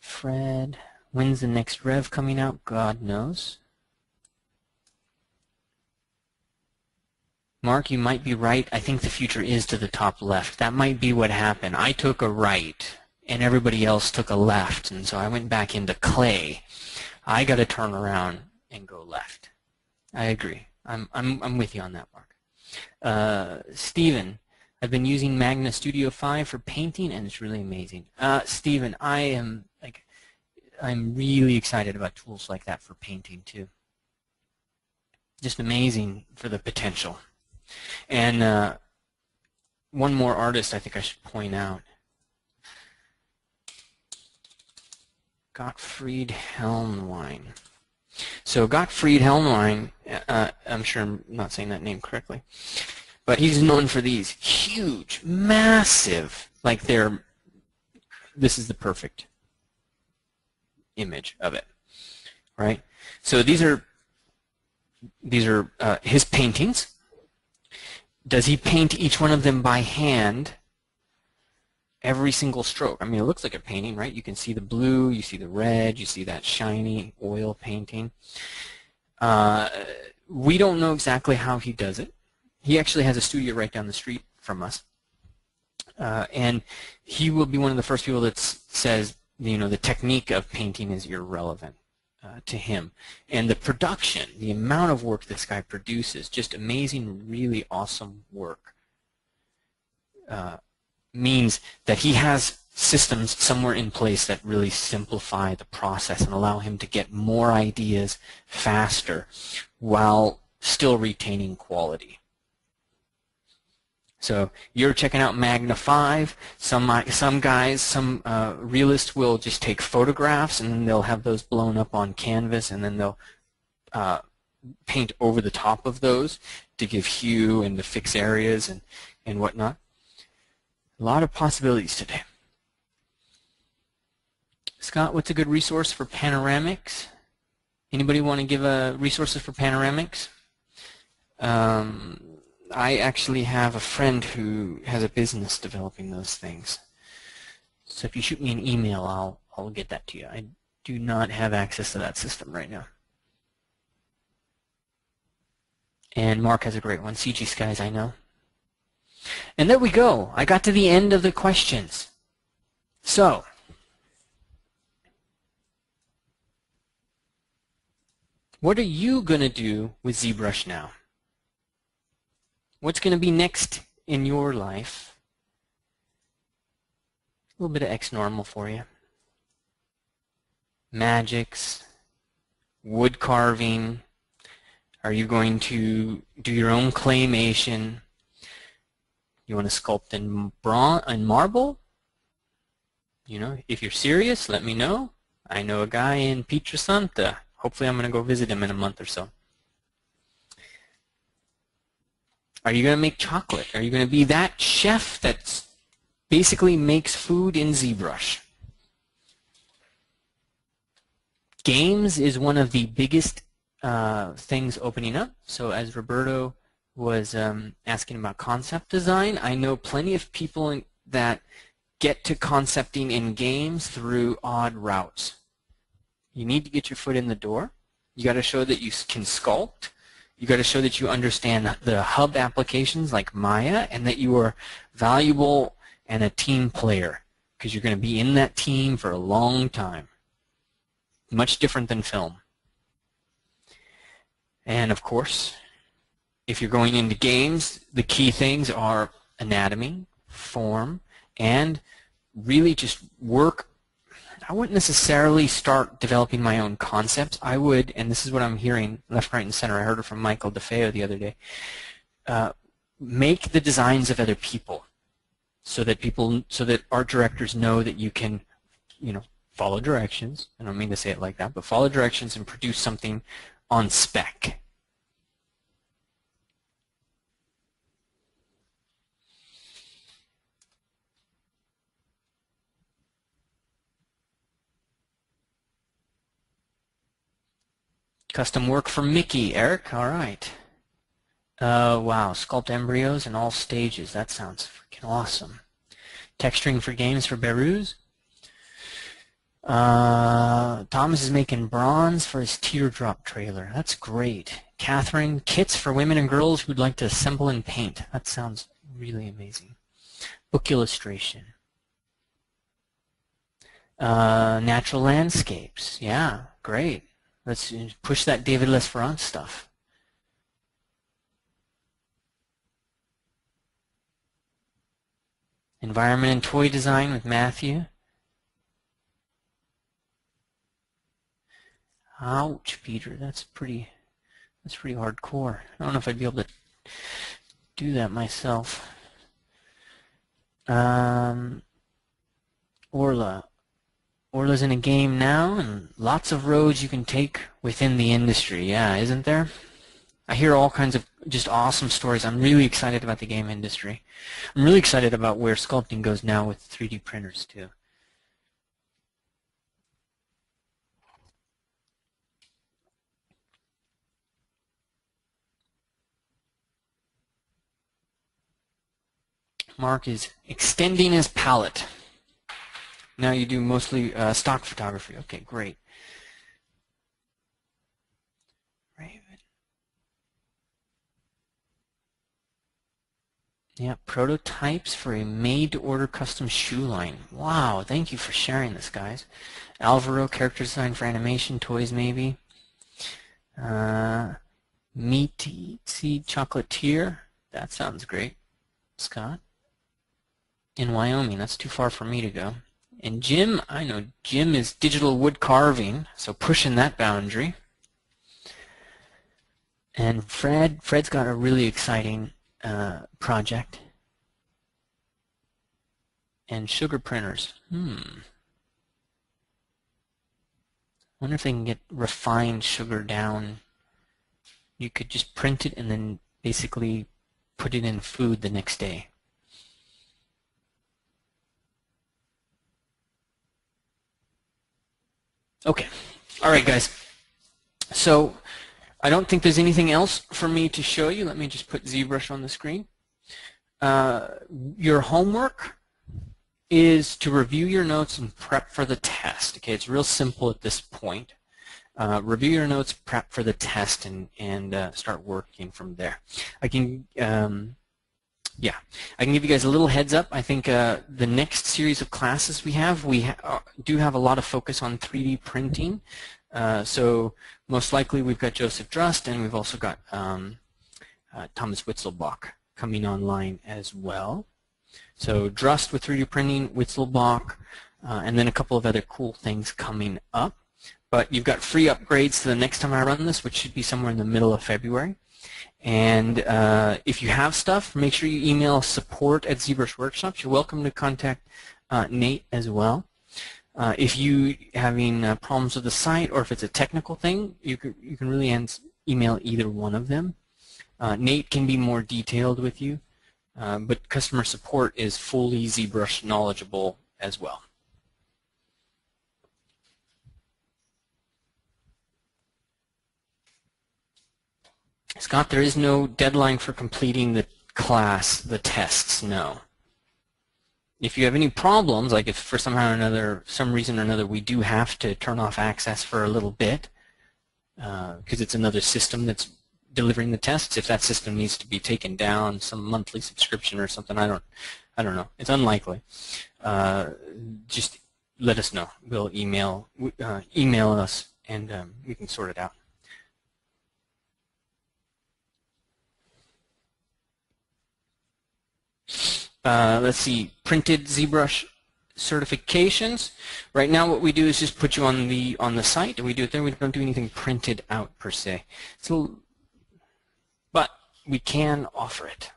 Speaker 1: Fred, when's the next rev coming out? God knows. Mark, you might be right. I think the future is to the top left. That might be what happened. I took a right, and everybody else took a left, and so I went back into clay. I got to turn around and go left. I agree. I'm with you on that, Mark. Stephen, I've been using Magna Studio 5 for painting, and it's really amazing. Stephen, I'm really excited about tools like that for painting too. Just amazing for the potential. And one more artist I think I should point out. Gottfried Helnwein. So Gottfried Helnwein, I'm sure I'm not saying that name correctly, but he's known for these huge, massive, like this is the perfect image of it, right? So these are his paintings. Does he paint each one of them by hand? Every single stroke. I mean, it looks like a painting, right? You can see the blue, you see the red, you see that shiny oil painting. We don't know exactly how he does it. He actually has a studio right down the street from us. And he will be one of the first people that says, you know, the technique of painting is irrelevant to him. And the production, the amount of work this guy produces, just amazing, really awesome work. Means that he has systems somewhere in place that really simplify the process and allow him to get more ideas faster while still retaining quality. So you're checking out Magna 5. Some realists will just take photographs and then they'll have those blown up on canvas and then they'll paint over the top of those to give hue and to fix areas and whatnot. A lot of possibilities today. Scott, what's a good resource for panoramics? Anybody want to give resources for panoramics? I actually have a friend who has a business developing those things. So if you shoot me an email, I'll get that to you. I do not have access to that system right now. And Mark has a great one. CG Skies, I know. And there we go. I got to the end of the questions. So, what are you going to do with ZBrush now? What's going to be next in your life? A little bit of X-normal for you. Magics, wood carving. Are you going to do your own claymation? You want to sculpt in marble? You know, if you're serious, let me know. I know a guy in Pietrasanta. Hopefully I'm going to go visit him in a month or so. Are you going to make chocolate? Are you going to be that chef that basically makes food in ZBrush? Games is one of the biggest things opening up. So as Roberto was asking about concept design, I know plenty of people that get to concepting in games through odd routes. You need to get your foot in the door. You got to show that you can sculpt. You got to show that you understand the hub applications like Maya and that you are valuable and a team player. because you're going to be in that team for a long time. Much different than film. And of course, if you're going into games, the key things are anatomy, form, and really just work. I wouldn't necessarily start developing my own concepts. I would, and this is what I'm hearing left, right, and center. I heard it from Michael DeFeo the other day. Make the designs of other people, so that art directors know that you can, follow directions. I don't mean to say it like that, but follow directions and produce something on spec. Custom work for Mickey, Eric. All right. Wow, sculpt embryos in all stages. That sounds freaking awesome. Texturing for games for Beruz. Thomas is making bronze for his teardrop trailer. That's great. Catherine, kits for women and girls who'd like to assemble and paint. That sounds really amazing. Book illustration. Natural landscapes. Yeah, great. Let's push that David Lesperance stuff. Environment and toy design with Matthew. Ouch, Peter, that's pretty hardcore. I don't know if I'd be able to do that myself. Orla's in a game now, and lots of roads you can take within the industry. Yeah, isn't there? I hear all kinds of just awesome stories. I'm really excited about the game industry. I'm really excited about where sculpting goes now with 3D printers too. Mark is extending his palette. Now you do mostly stock photography. Okay, great. Yeah, prototypes for a made-to-order custom shoe line. Wow, thank you for sharing this, guys. Alvaro, character design for animation, toys maybe. Meaty Seed Chocolatier. That sounds great. Scott. In Wyoming, that's too far for me to go. And Jim, I know Jim is digital wood carving, so pushing that boundary. And Fred's got a really exciting project. And sugar printers. Wonder if they can get refined sugar down. You could just print it and then basically put it in food the next day. Okay. All right, guys. So I don't think there's anything else for me to show you. Let me just put ZBrush on the screen. Your homework is to review your notes and prep for the test. Okay, it's real simple at this point. Review your notes, prep for the test, and start working from there. I can give you guys a little heads up. I think the next series of classes we do have a lot of focus on 3D printing. So most likely we've got Joseph Drust, and we've also got Thomas Witzelbach coming online as well. So Drust with 3D printing, Witzelbach, and then a couple of other cool things coming up. But you've got free upgrades to the next time I run this, which should be somewhere in the middle of February. And if you have stuff, make sure you email support@ZBrush Workshops. You're welcome to contact Nate as well. If you having problems with the site, or if it's a technical thing, you can really email either one of them. Nate can be more detailed with you, but customer support is fully ZBrush knowledgeable as well. Scott, there is no deadline for completing the class, the tests, no. If you have any problems, like if for some reason or another we do have to turn off access for a little bit, because it's another system that's delivering the tests, if that system needs to be taken down, some monthly subscription or something, I I don't know. It's unlikely. Just let us know. We'll email us, and we can sort it out. Let's see, printed ZBrush certifications. Right now what we do is just put you on the site, and we do it there. We don't do anything printed out per se. So, but we can offer it.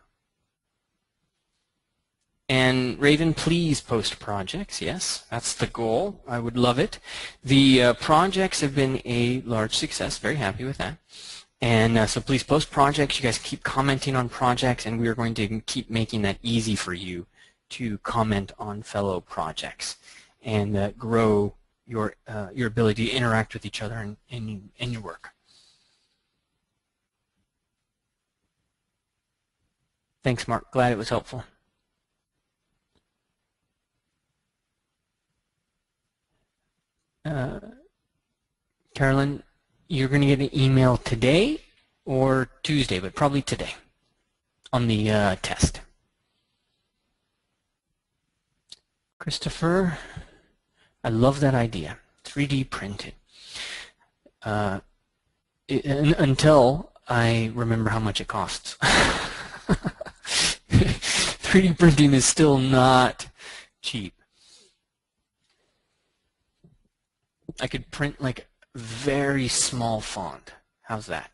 Speaker 1: And Raven, please post projects. Yes, that's the goal. I would love it. The projects have been a large success. Very happy with that. And so please post projects. You guys keep commenting on projects, and we are going to keep making that easy for you to comment on fellow projects and grow your ability to interact with each other in your work. Thanks, Mark. Glad it was helpful. Carolyn, you're going to get an email today or Tuesday, but probably today on the test. Christopher, I love that idea. 3D printed. Until I remember how much it costs. 3D printing is still not cheap. I could print like very small font. How's that?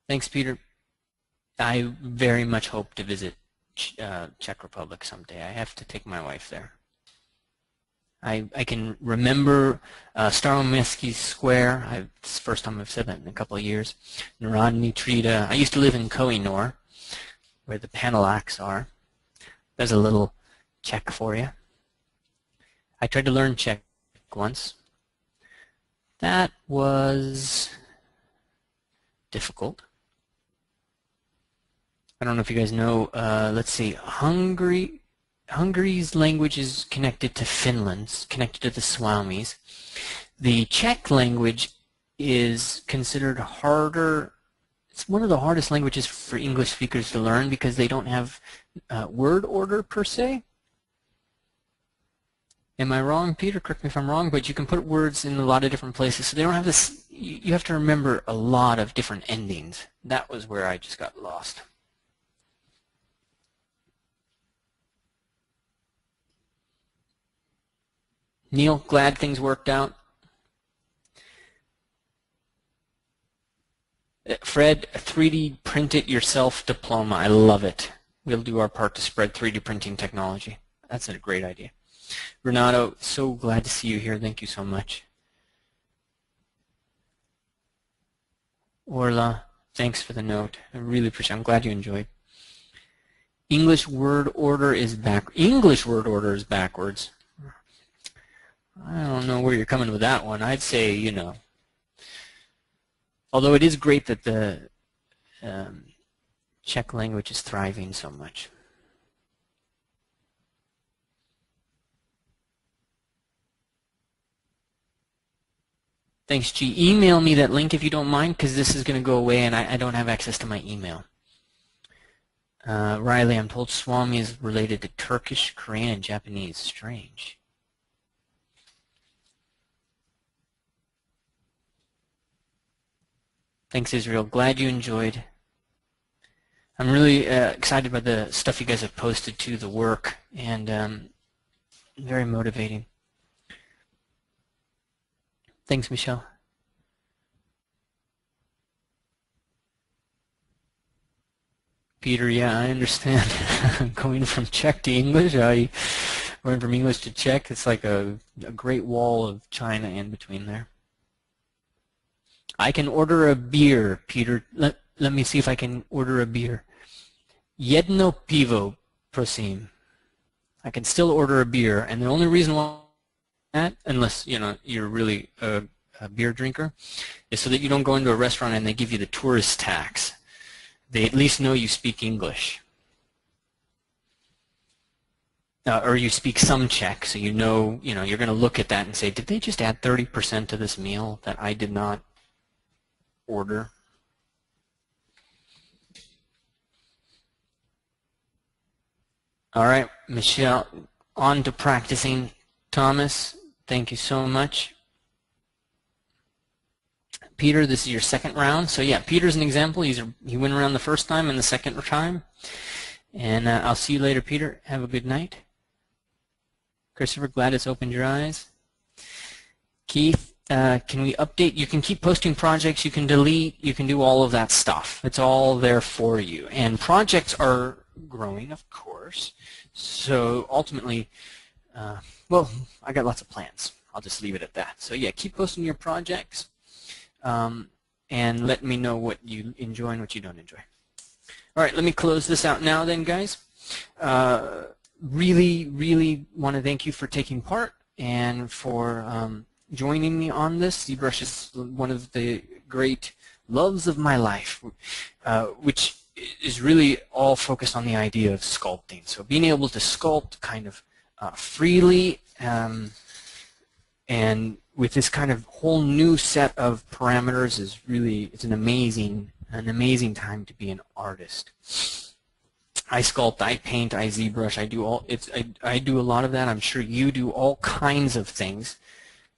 Speaker 1: Thanks, Peter. I very much hope to visit Czech Republic someday. I have to take my wife there. I can remember Staroměstský Square. It's the first time I've said that in a couple of years. Narodní třída. I used to live in Koh-i-Noor, where the Panelaks are. There's a little Czech for you. I tried to learn Czech once. That was difficult. I don't know if you guys know, let's see, Hungary's language is connected to Finland's, connected to the Swamis. The Czech language is considered harder. It's one of the hardest languages for English speakers to learn because they don't have word order per se. Am I wrong, Peter? Correct me if I'm wrong, but you can put words in a lot of different places. So they don't have this, you have to remember a lot of different endings. That was where I just got lost. Neil, glad things worked out. Fred, 3D print it yourself diploma. I love it. We'll do our part to spread 3D printing technology. That's a great idea. Renato, so glad to see you here. Thank you so much. Orla, thanks for the note. I really appreciate it. I'm glad you enjoyed. English word order is backwards. I don't know where you're coming with that one. I'd say, you know, although it is great that the Czech language is thriving so much. Thanks, G. Email me that link if you don't mind, because this is going to go away and I don't have access to my email. Riley, I'm told Swami is related to Turkish, Korean, and Japanese. Strange. Thanks, Israel. Glad you enjoyed. I'm really excited by the stuff you guys have posted to the work, and very motivating. Thanks, Michelle. Peter, yeah, I understand. Going from Czech to English, I went from English to Czech. It's like a great wall of China in between there. I can order a beer, Peter. Let me see if I can order a beer. Jedno pivo, prosím. I can still order a beer, and the only reason why that, unless you're really a beer drinker, is so that you don't go into a restaurant and they give you the tourist tax. They at least know you speak English. Or you speak some Czech, so you're going to look at that and say, did they just add 30% to this meal that I did not order? All right, Michelle, on to practicing. Thomas, thank you so much. Peter, this is your second round. So yeah, Peter's an example. He went around the first time and the second time. And I'll see you later, Peter. Have a good night. Christopher, glad it's opened your eyes. Keith, can we update? You can keep posting projects. You can delete. You can do all of that stuff. It's all there for you. And projects are growing, of course. So ultimately, well, I got lots of plans. I'll just leave it at that. So yeah, keep posting your projects. And let me know what you enjoy and what you don't enjoy. All right, let me close this out now then, guys. Really, really want to thank you for taking part and for joining me on this. ZBrush is one of the great loves of my life, which is really all focused on the idea of sculpting. So being able to sculpt kind of freely and with this kind of whole new set of parameters is really, it's an amazing time to be an artist. I sculpt, I paint, I ZBrush, I do a lot of that. I'm sure you do all kinds of things,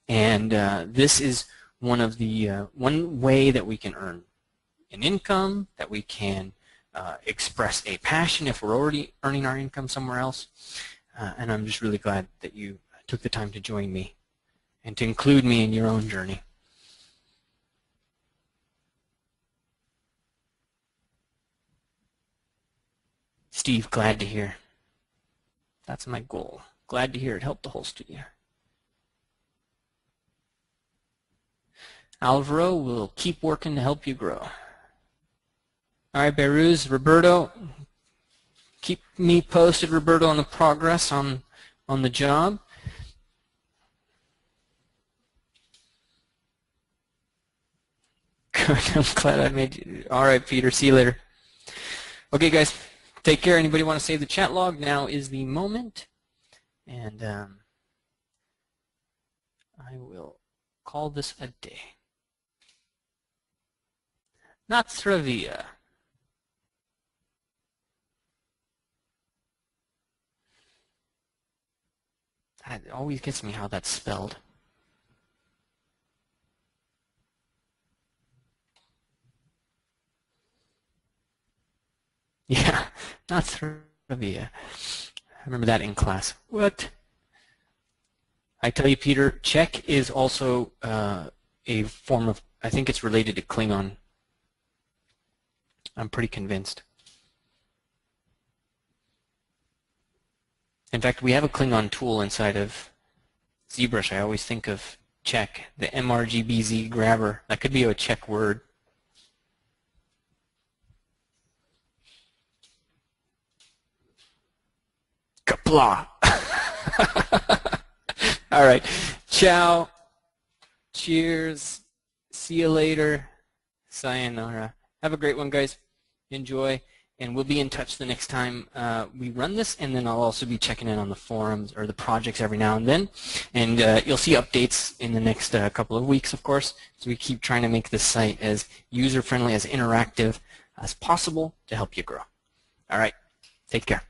Speaker 1: and this is one of the one way that we can earn an income, that we can express a passion if we're already earning our income somewhere else. And I'm just really glad that you took the time to join me and to include me in your own journey. Steve, glad to hear. That's my goal. Glad to hear it helped the whole studio. Alvaro will keep working to help you grow. All right, Beiruz, Roberto, keep me posted, Roberto, on the progress on the job. Good, I'm glad I made you. All right, Peter, see you later. Okay, guys, take care. Anybody want to save the chat log? Now is the moment. And I will call this a day. Not trivia. That always gets me how that's spelled. Yeah, not trivia. I remember that in class. What? I tell you, Peter, Czech is also a form of, I think it's related to Klingon. I'm pretty convinced. In fact, we have a Klingon tool inside of ZBrush. I always think of Czech, the MRGBZ grabber. That could be a Czech word. Kapla! All right. Ciao. Cheers. See you later. Sayonara. Have a great one, guys. Enjoy. And we'll be in touch the next time we run this, and then I'll also be checking in on the forums or the projects every now and then. And you'll see updates in the next couple of weeks, of course, so we keep trying to make this site as user-friendly, as interactive as possible to help you grow. All right. Take care.